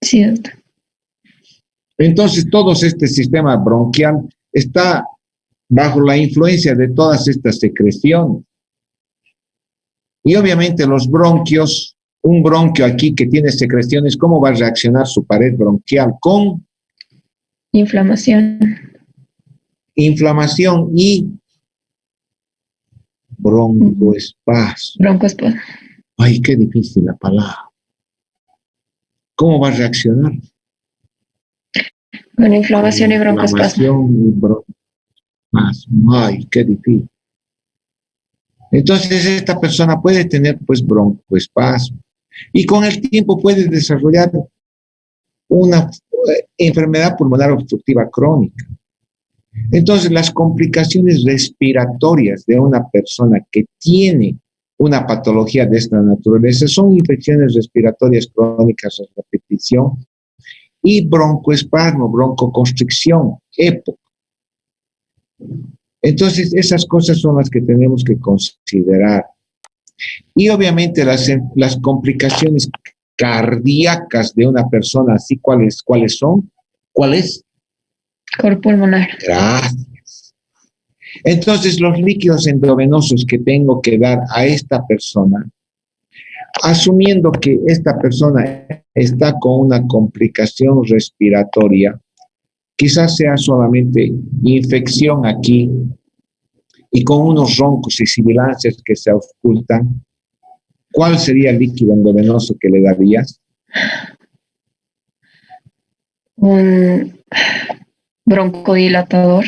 Sí, doctor. Entonces, todo este sistema bronquial está bajo la influencia de todas estas secreciones. Y obviamente los bronquios, un bronquio aquí que tiene secreciones, ¿cómo va a reaccionar su pared bronquial? Con Inflamación. inflamación y broncoespasmo. Broncoespasmo. Ay, qué difícil la palabra. ¿Cómo va a reaccionar? Con inflamación y broncoespasmo. Inflamación y broncoespasmo. Ay, qué difícil. Entonces esta persona puede tener pues broncoespasmo y con el tiempo puede desarrollar una enfermedad pulmonar obstructiva crónica. Entonces las complicaciones respiratorias de una persona que tiene una patología de esta naturaleza son infecciones respiratorias crónicas a repetición y broncoespasmo, broncoconstricción, EPOC. Entonces, esas cosas son las que tenemos que considerar. Y obviamente las complicaciones cardíacas de una persona, así cuáles son. ¿Cuál es? Cor pulmonar. Gracias. Entonces, los líquidos endovenosos que tengo que dar a esta persona, asumiendo que esta persona está con una complicación respiratoria, quizás sea solamente infección aquí y con unos roncos y sibilancias que se auscultan, ¿cuál sería el líquido endovenoso que le darías? Un broncodilatador.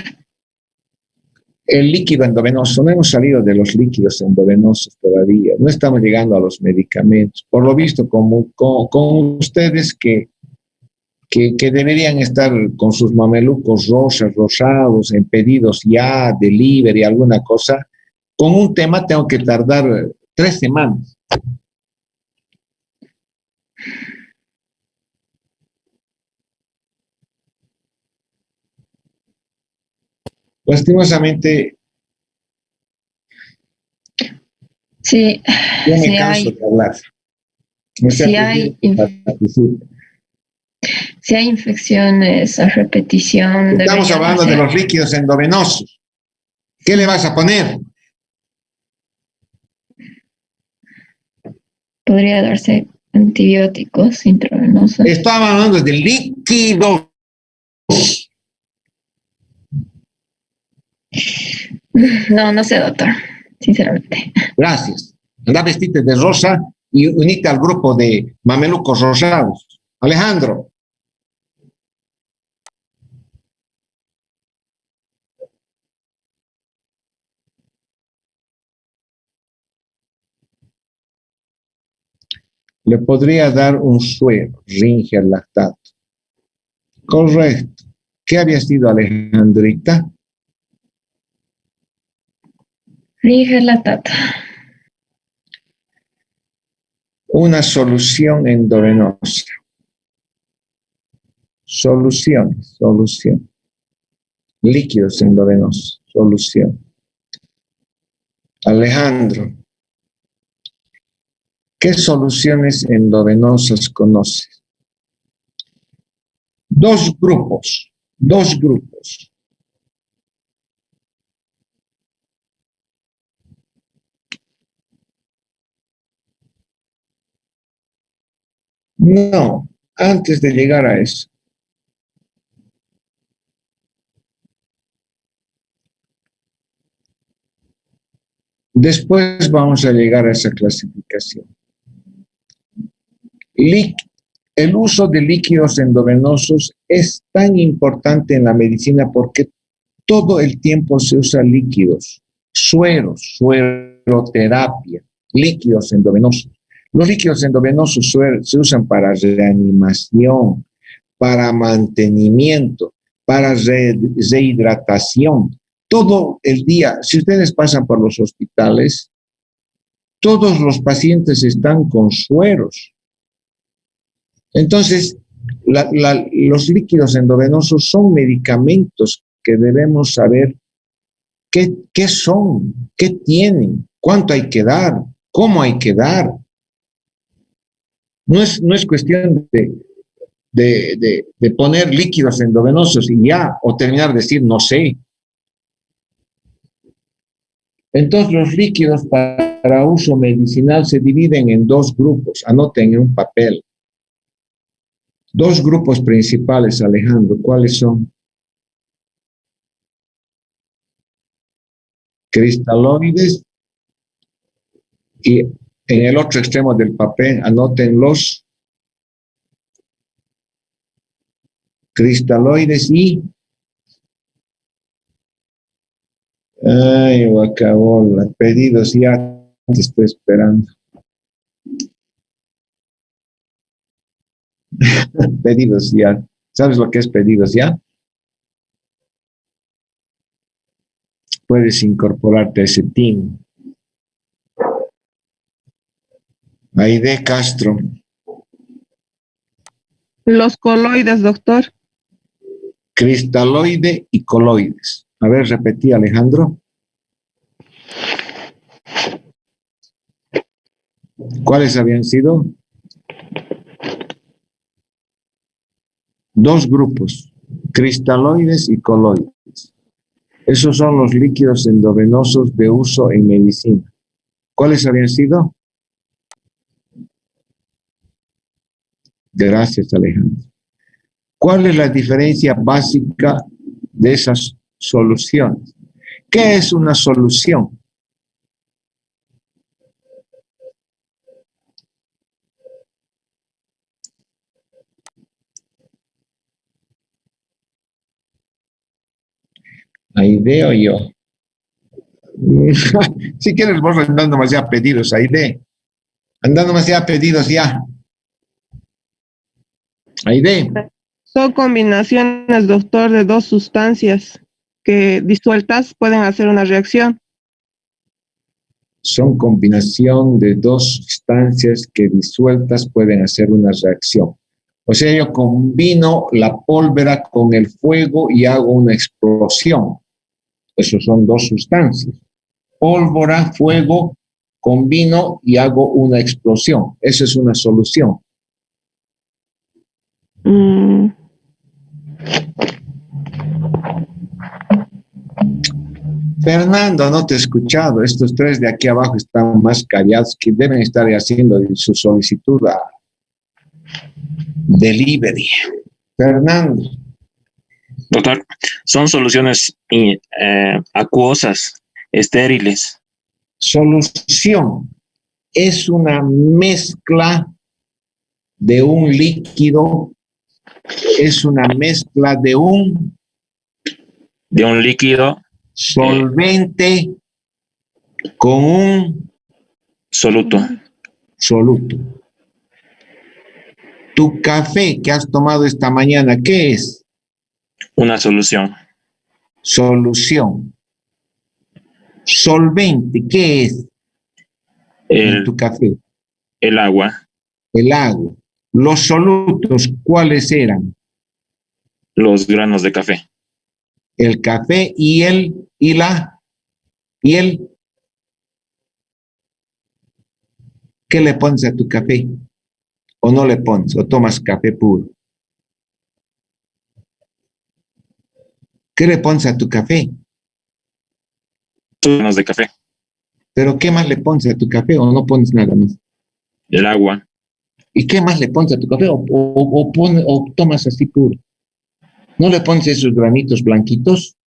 El líquido endovenoso, no hemos salido de los líquidos endovenosos todavía, no estamos llegando a los medicamentos. Por lo visto, con ustedes que deberían estar con sus mamelucos rosados, en pedidos ya, delivery, alguna cosa, con un tema tengo que tardar 3 semanas. Lastimosamente, Sí, yo me sí canso hay, de hablar. O sea, sí hay, sí hay infecciones a repetición. estamos deberían hablando de hacer- los líquidos endovenosos. ¿Qué le vas a poner? Podría darse antibióticos intravenosos. Estaba hablando de líquidos. No, no sé, doctor, sinceramente. Gracias. Anda vestite de rosa y unite al grupo de mamelucos rosados. Alejandro. Le podría dar un suero, Ringer lactato. Correcto. ¿Qué había sido, Alejandrita? Riger lactato. Una solución endovenosa. Solución. Líquidos endovenosos. Solución. Alejandro, ¿qué soluciones endovenosas conoces? Dos grupos. No, antes de llegar a eso. Después vamos a llegar a esa clasificación. El uso de líquidos endovenosos es tan importante en la medicina porque todo el tiempo se usa líquidos, sueros, sueroterapia, líquidos endovenosos. Los líquidos endovenosos se usan para reanimación, para mantenimiento, para rehidratación. Todo el día, si ustedes pasan por los hospitales, todos los pacientes están con sueros. Entonces, los líquidos endovenosos son medicamentos que debemos saber qué son, qué tienen, cuánto hay que dar, cómo hay que dar. No es cuestión de poner líquidos endovenosos y ya, o terminar de decir no sé. Entonces, los líquidos para uso medicinal se dividen en dos grupos. Anoten en un papel. Dos grupos principales, Alejandro. ¿Cuáles son? Cristaloides, y en el otro extremo del papel anoten los cristaloides y ay, guacabola, pedidos ya, te estoy esperando. Pedidos ya. ¿Sabes lo que es pedidos ya? Puedes incorporarte a ese team. Aide Castro. Los coloides, doctor. Cristaloide y coloides. A ver, repetí, Alejandro. ¿Cuáles habían sido? Dos grupos, cristaloides y coloides. Esos son los líquidos endovenosos de uso en medicina. ¿Cuáles habían sido? Gracias, Alejandro. ¿Cuál es la diferencia básica de esas soluciones? ¿Qué es una solución? Aide o yo. Si quieres, vos andando más ya pedidos, Aide. Andando más ya pedidos ya. Aide. Son combinaciones, doctor, de dos sustancias que disueltas pueden hacer una reacción. Son combinación de dos sustancias que disueltas pueden hacer una reacción. O sea, yo combino la pólvora con el fuego y hago una explosión. Esos son dos sustancias. Pólvora, fuego, combino y hago una explosión. Esa es una solución. Fernando, no te he escuchado. Estos tres de aquí abajo están más callados, que deben estar haciendo su solicitud a delivery. Fernando. Doctor, son soluciones acuosas, estériles. Solución es una mezcla de un líquido, es una mezcla de un líquido solvente con un soluto. Tu café que has tomado esta mañana, ¿qué es? Una solución. Solución. Solvente, ¿qué es? En tu café. El agua. El agua. Los solutos, ¿cuáles eran? Los granos de café. El café y el ¿qué le pones a tu café? ¿O no le pones? ¿O tomas café puro? ¿Qué le pones a tu café? Granos de café. ¿Pero qué más le pones a tu café o no pones nada más? El agua. ¿Y qué más le pones a tu café o tomas así puro? ¿No le pones esos granitos blanquitos?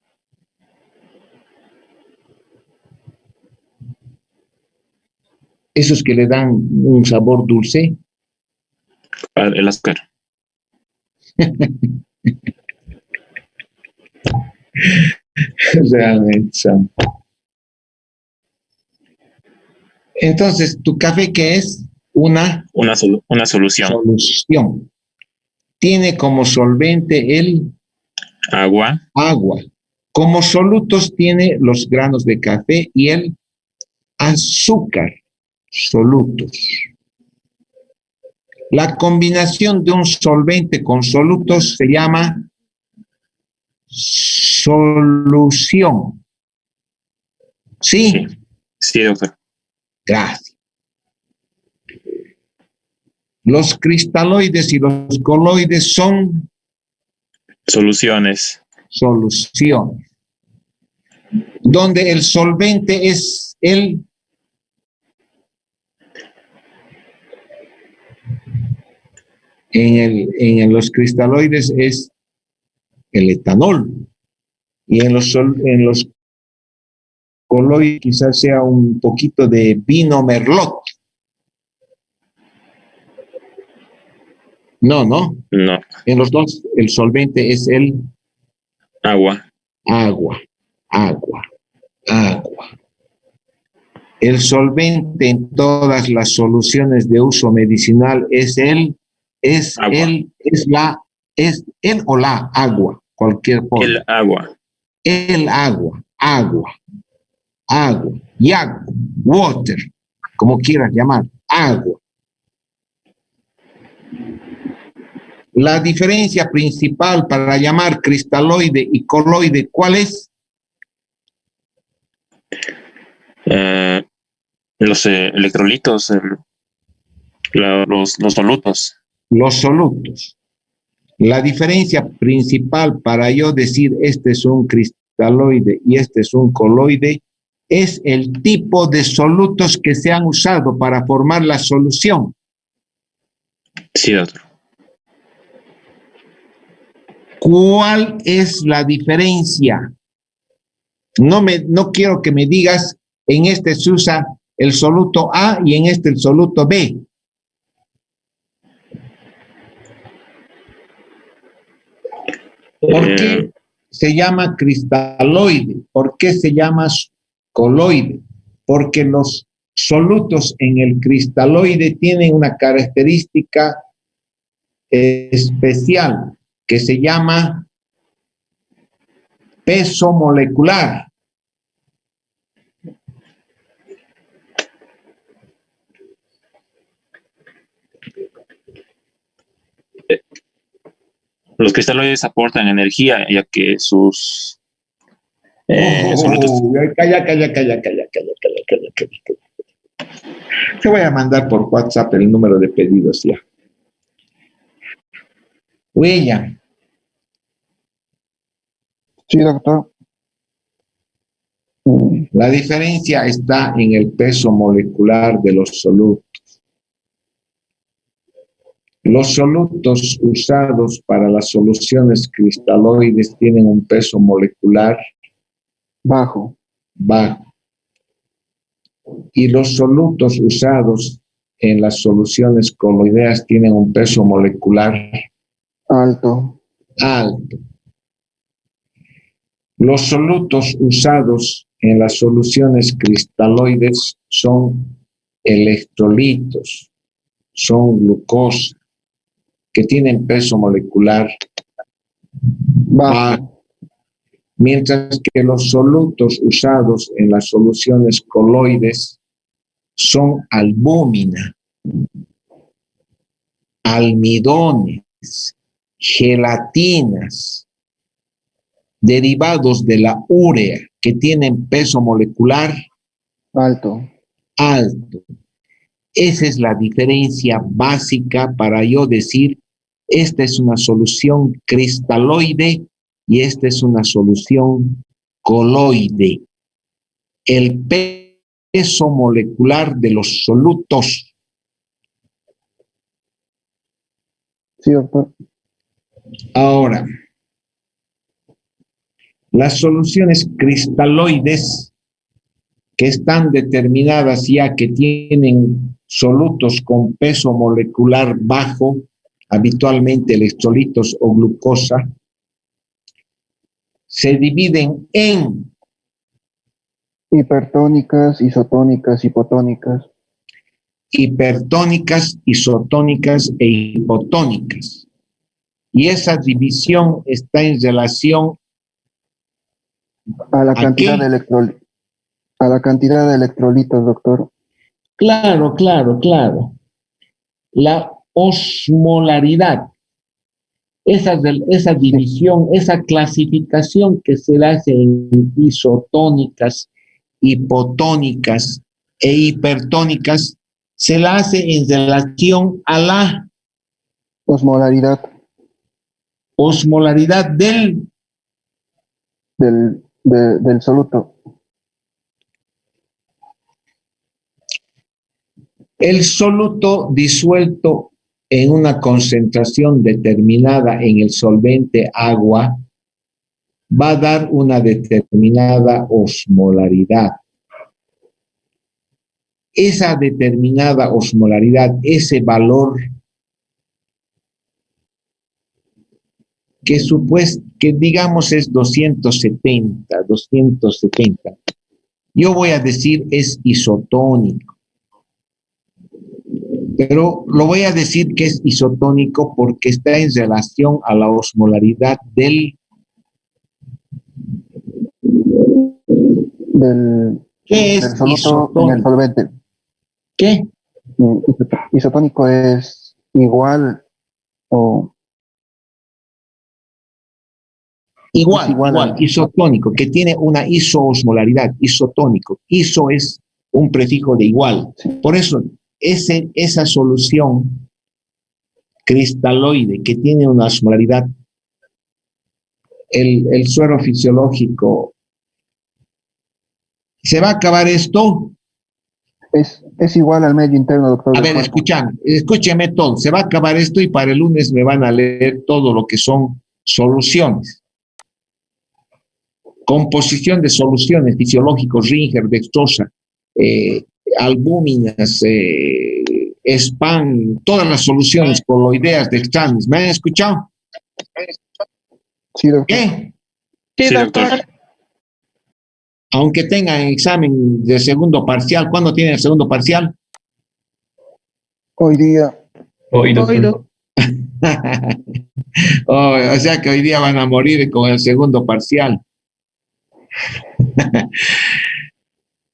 Esos que le dan un sabor dulce. El azúcar. Realmente son. Entonces, ¿tu café qué es? Una solución. Solución. tiene como solvente el agua, agua. Como solutos tiene los granos de café y el azúcar, solutos. La combinación de un solvente con solutos se llama solución. ¿Sí? Sí, doctor. Gracias. Los cristaloides y los coloides son Soluciones. soluciones, donde el solvente es el en los cristaloides es el etanol y en los coloides quizás sea un poquito de vino merlot. No. No. En los dos el solvente es el Agua. agua. El solvente en todas las soluciones de uso medicinal es el o la agua, cualquier forma. El agua. El agua, yak, water, como quieras llamar, agua. La diferencia principal para llamar cristaloide y coloide, ¿cuál es? Los electrolitos, los solutos. Los solutos. La diferencia principal para yo decir este es un cristaloide y este es un coloide es el tipo de solutos que se han usado para formar la solución. Sí, doctor. ¿Cuál es la diferencia? No quiero que me digas, en este se usa el soluto A y en este el soluto B. ¿Por qué se llama cristaloide? ¿Por qué se llama coloide? Porque los solutos en el cristaloide tienen una característica especial que se llama peso molecular. Los cristaloides aportan energía, ya que sus solutos. Calla. Te voy a mandar por WhatsApp el número de pedidos ya. William. Sí, doctor. La diferencia está en el peso molecular de los solutos. Los solutos usados para las soluciones cristaloides tienen un peso molecular Bajo. Y los solutos usados en las soluciones coloideas tienen un peso molecular Alto. Los solutos usados en las soluciones cristaloides son electrolitos, son glucosa, que tienen peso molecular bajo. Mientras que los solutos usados en las soluciones coloides son albúmina, almidones, gelatinas, derivados de la urea que tienen peso molecular Alto. Esa es la diferencia básica para yo decir, esta es una solución cristaloide y esta es una solución coloide. El peso molecular de los solutos. Sí, doctor. Ahora, las soluciones cristaloides que están determinadas ya que tienen solutos con peso molecular bajo, habitualmente electrolitos o glucosa, se dividen en Hipertónicas, isotónicas, hipotónicas. hipertónicas, isotónicas e hipotónicas. Y esa división está en relación A la ¿a cantidad qué? de a la cantidad de electrolitos, doctor. Claro, claro, claro. La osmolaridad, esa división, esa clasificación que se le hace en isotónicas, hipotónicas e hipertónicas, se la hace en relación a la Osmolaridad osmolaridad del del soluto. el soluto disuelto en una concentración determinada en el solvente agua va a dar una determinada osmolaridad. Esa determinada osmolaridad, ese valor que digamos es 270, yo voy a decir es isotónico. Pero lo voy a decir que es isotónico porque está en relación a la osmolaridad Del, ¿Qué es del soluto en el isotónico? solvente. ¿Qué? Isotónico es igual o Igual, es igual igual, isotónico, que tiene una isoosmolaridad, isotónico. Iso es un prefijo de igual. Por eso, esa solución cristaloide que tiene una osmolaridad, el suero fisiológico, ¿se va a acabar esto? es igual al medio interno, doctor. A del ver, cuerpo. escúcheme todo. Se va a acabar esto y para el lunes me van a leer todo lo que son soluciones. Composición de soluciones fisiológicos, Ringer, dextrosa, albúminas, SPAN, todas las soluciones coloideas de exámenes. ¿Me han escuchado? Sí, doctor. ¿Qué? Sí, Sí, doctor. doctor. Aunque tengan examen de segundo parcial, ¿cuándo tienen el segundo parcial? Hoy día, Hoy, doctor. Oído. O sea que hoy día van a morir con el segundo parcial.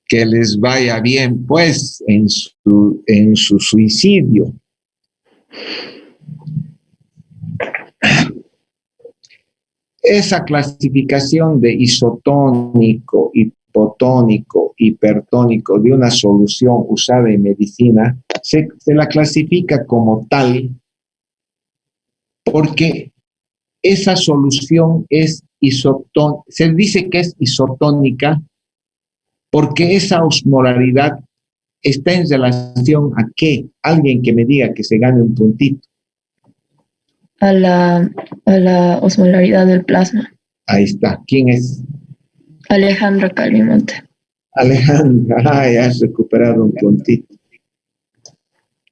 Que les vaya bien, pues, en su suicidio. Esa clasificación de isotónico, hipotónico, hipertónico de una solución usada en medicina, se la clasifica como tal porque esa solución es isotónica, se dice que es isotónica porque esa osmolaridad está en relación a qué. Alguien que me diga que se gane un puntito. A la osmolaridad del plasma. Ahí está. ¿Quién es? Alejandra Calvimonte. Alejandra. Ya has recuperado un puntito.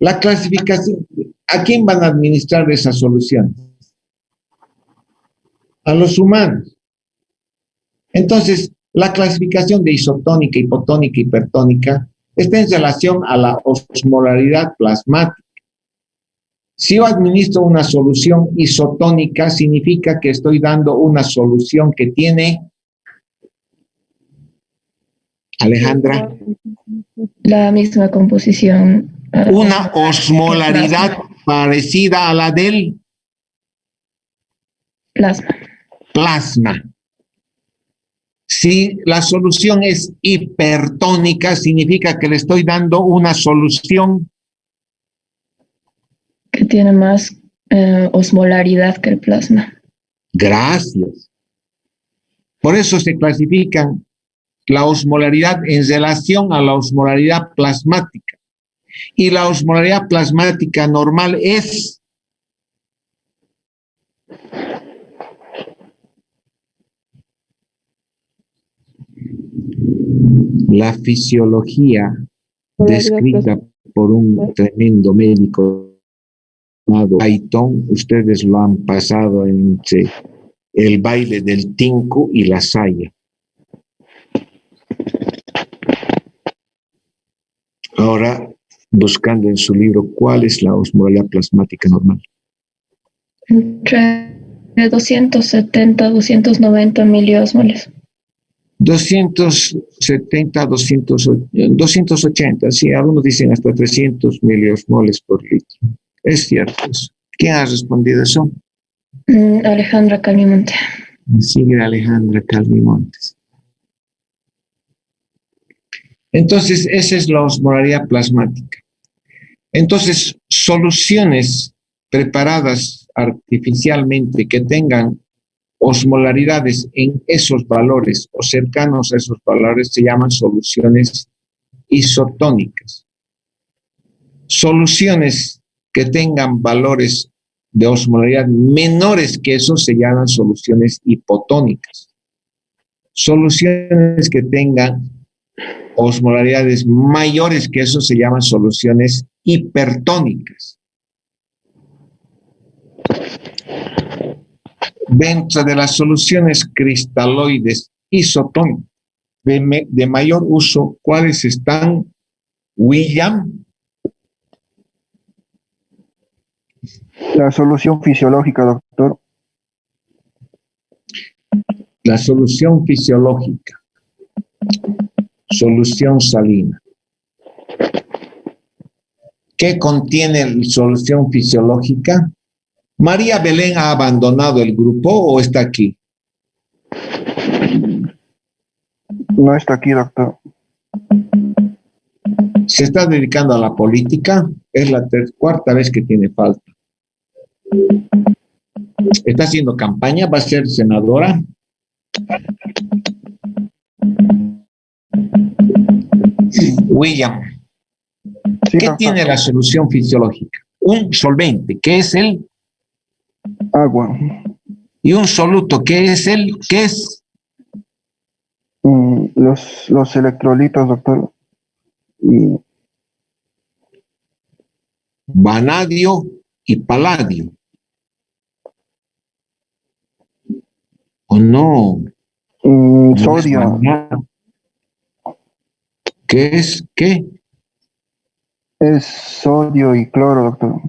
La clasificación. ¿A quién van a administrar esa solución? A los humanos. Entonces, la clasificación de isotónica, hipotónica, hipertónica está en relación a la osmolaridad plasmática. Si yo administro una solución isotónica, significa que estoy dando una solución que tiene, Alejandra, La misma composición. una osmolaridad parecida a la del Plasma. plasma. Si la solución es hipertónica, significa que le estoy dando una solución Que tiene más osmolaridad que el plasma. Gracias. Por eso se clasifican la osmolaridad en relación a la osmolaridad plasmática. Y la osmolaridad plasmática normal es la fisiología descrita por un tremendo médico llamado Ayton. Ustedes lo han pasado entre el baile del tinku y la saya. Ahora, buscando en su libro cuál es la osmolaridad plasmática normal. Entre 270 290 miliosmoles. 270, 280, sí, algunos dicen hasta 300 miliosmoles por litro. Es cierto eso. ¿Quién ha respondido eso? Alejandra Calmimonte. Sigue Alejandra Calmimontes. Entonces, esa es la osmolaridad plasmática. Entonces, soluciones preparadas artificialmente que tengan osmolaridades en esos valores o cercanos a esos valores se llaman soluciones isotónicas. Soluciones que tengan valores de osmolaridad menores que eso se llaman soluciones hipotónicas. Soluciones que tengan osmolaridades mayores que eso se llaman soluciones hipertónicas. Dentro de las soluciones cristaloides isotónicas de mayor uso, ¿cuáles están, William? La solución fisiológica, doctor. La solución fisiológica, solución salina. ¿Qué contiene la solución fisiológica? ¿María Belén ha abandonado el grupo o está aquí? No está aquí, doctor. ¿Se está dedicando a la política? Es la cuarta vez que tiene falta. ¿Está haciendo campaña? ¿Va a ser senadora? William, Sí, ¿qué doctor. tiene la solución fisiológica? Un solvente, ¿qué es el? Agua. Y un soluto, ¿qué es el? ¿Qué es? Los electrolitos, doctor. Y Vanadio y paladio. ¿O no? No es sodio. vanadio. ¿Qué es? ¿Qué? Es sodio y cloro, doctor.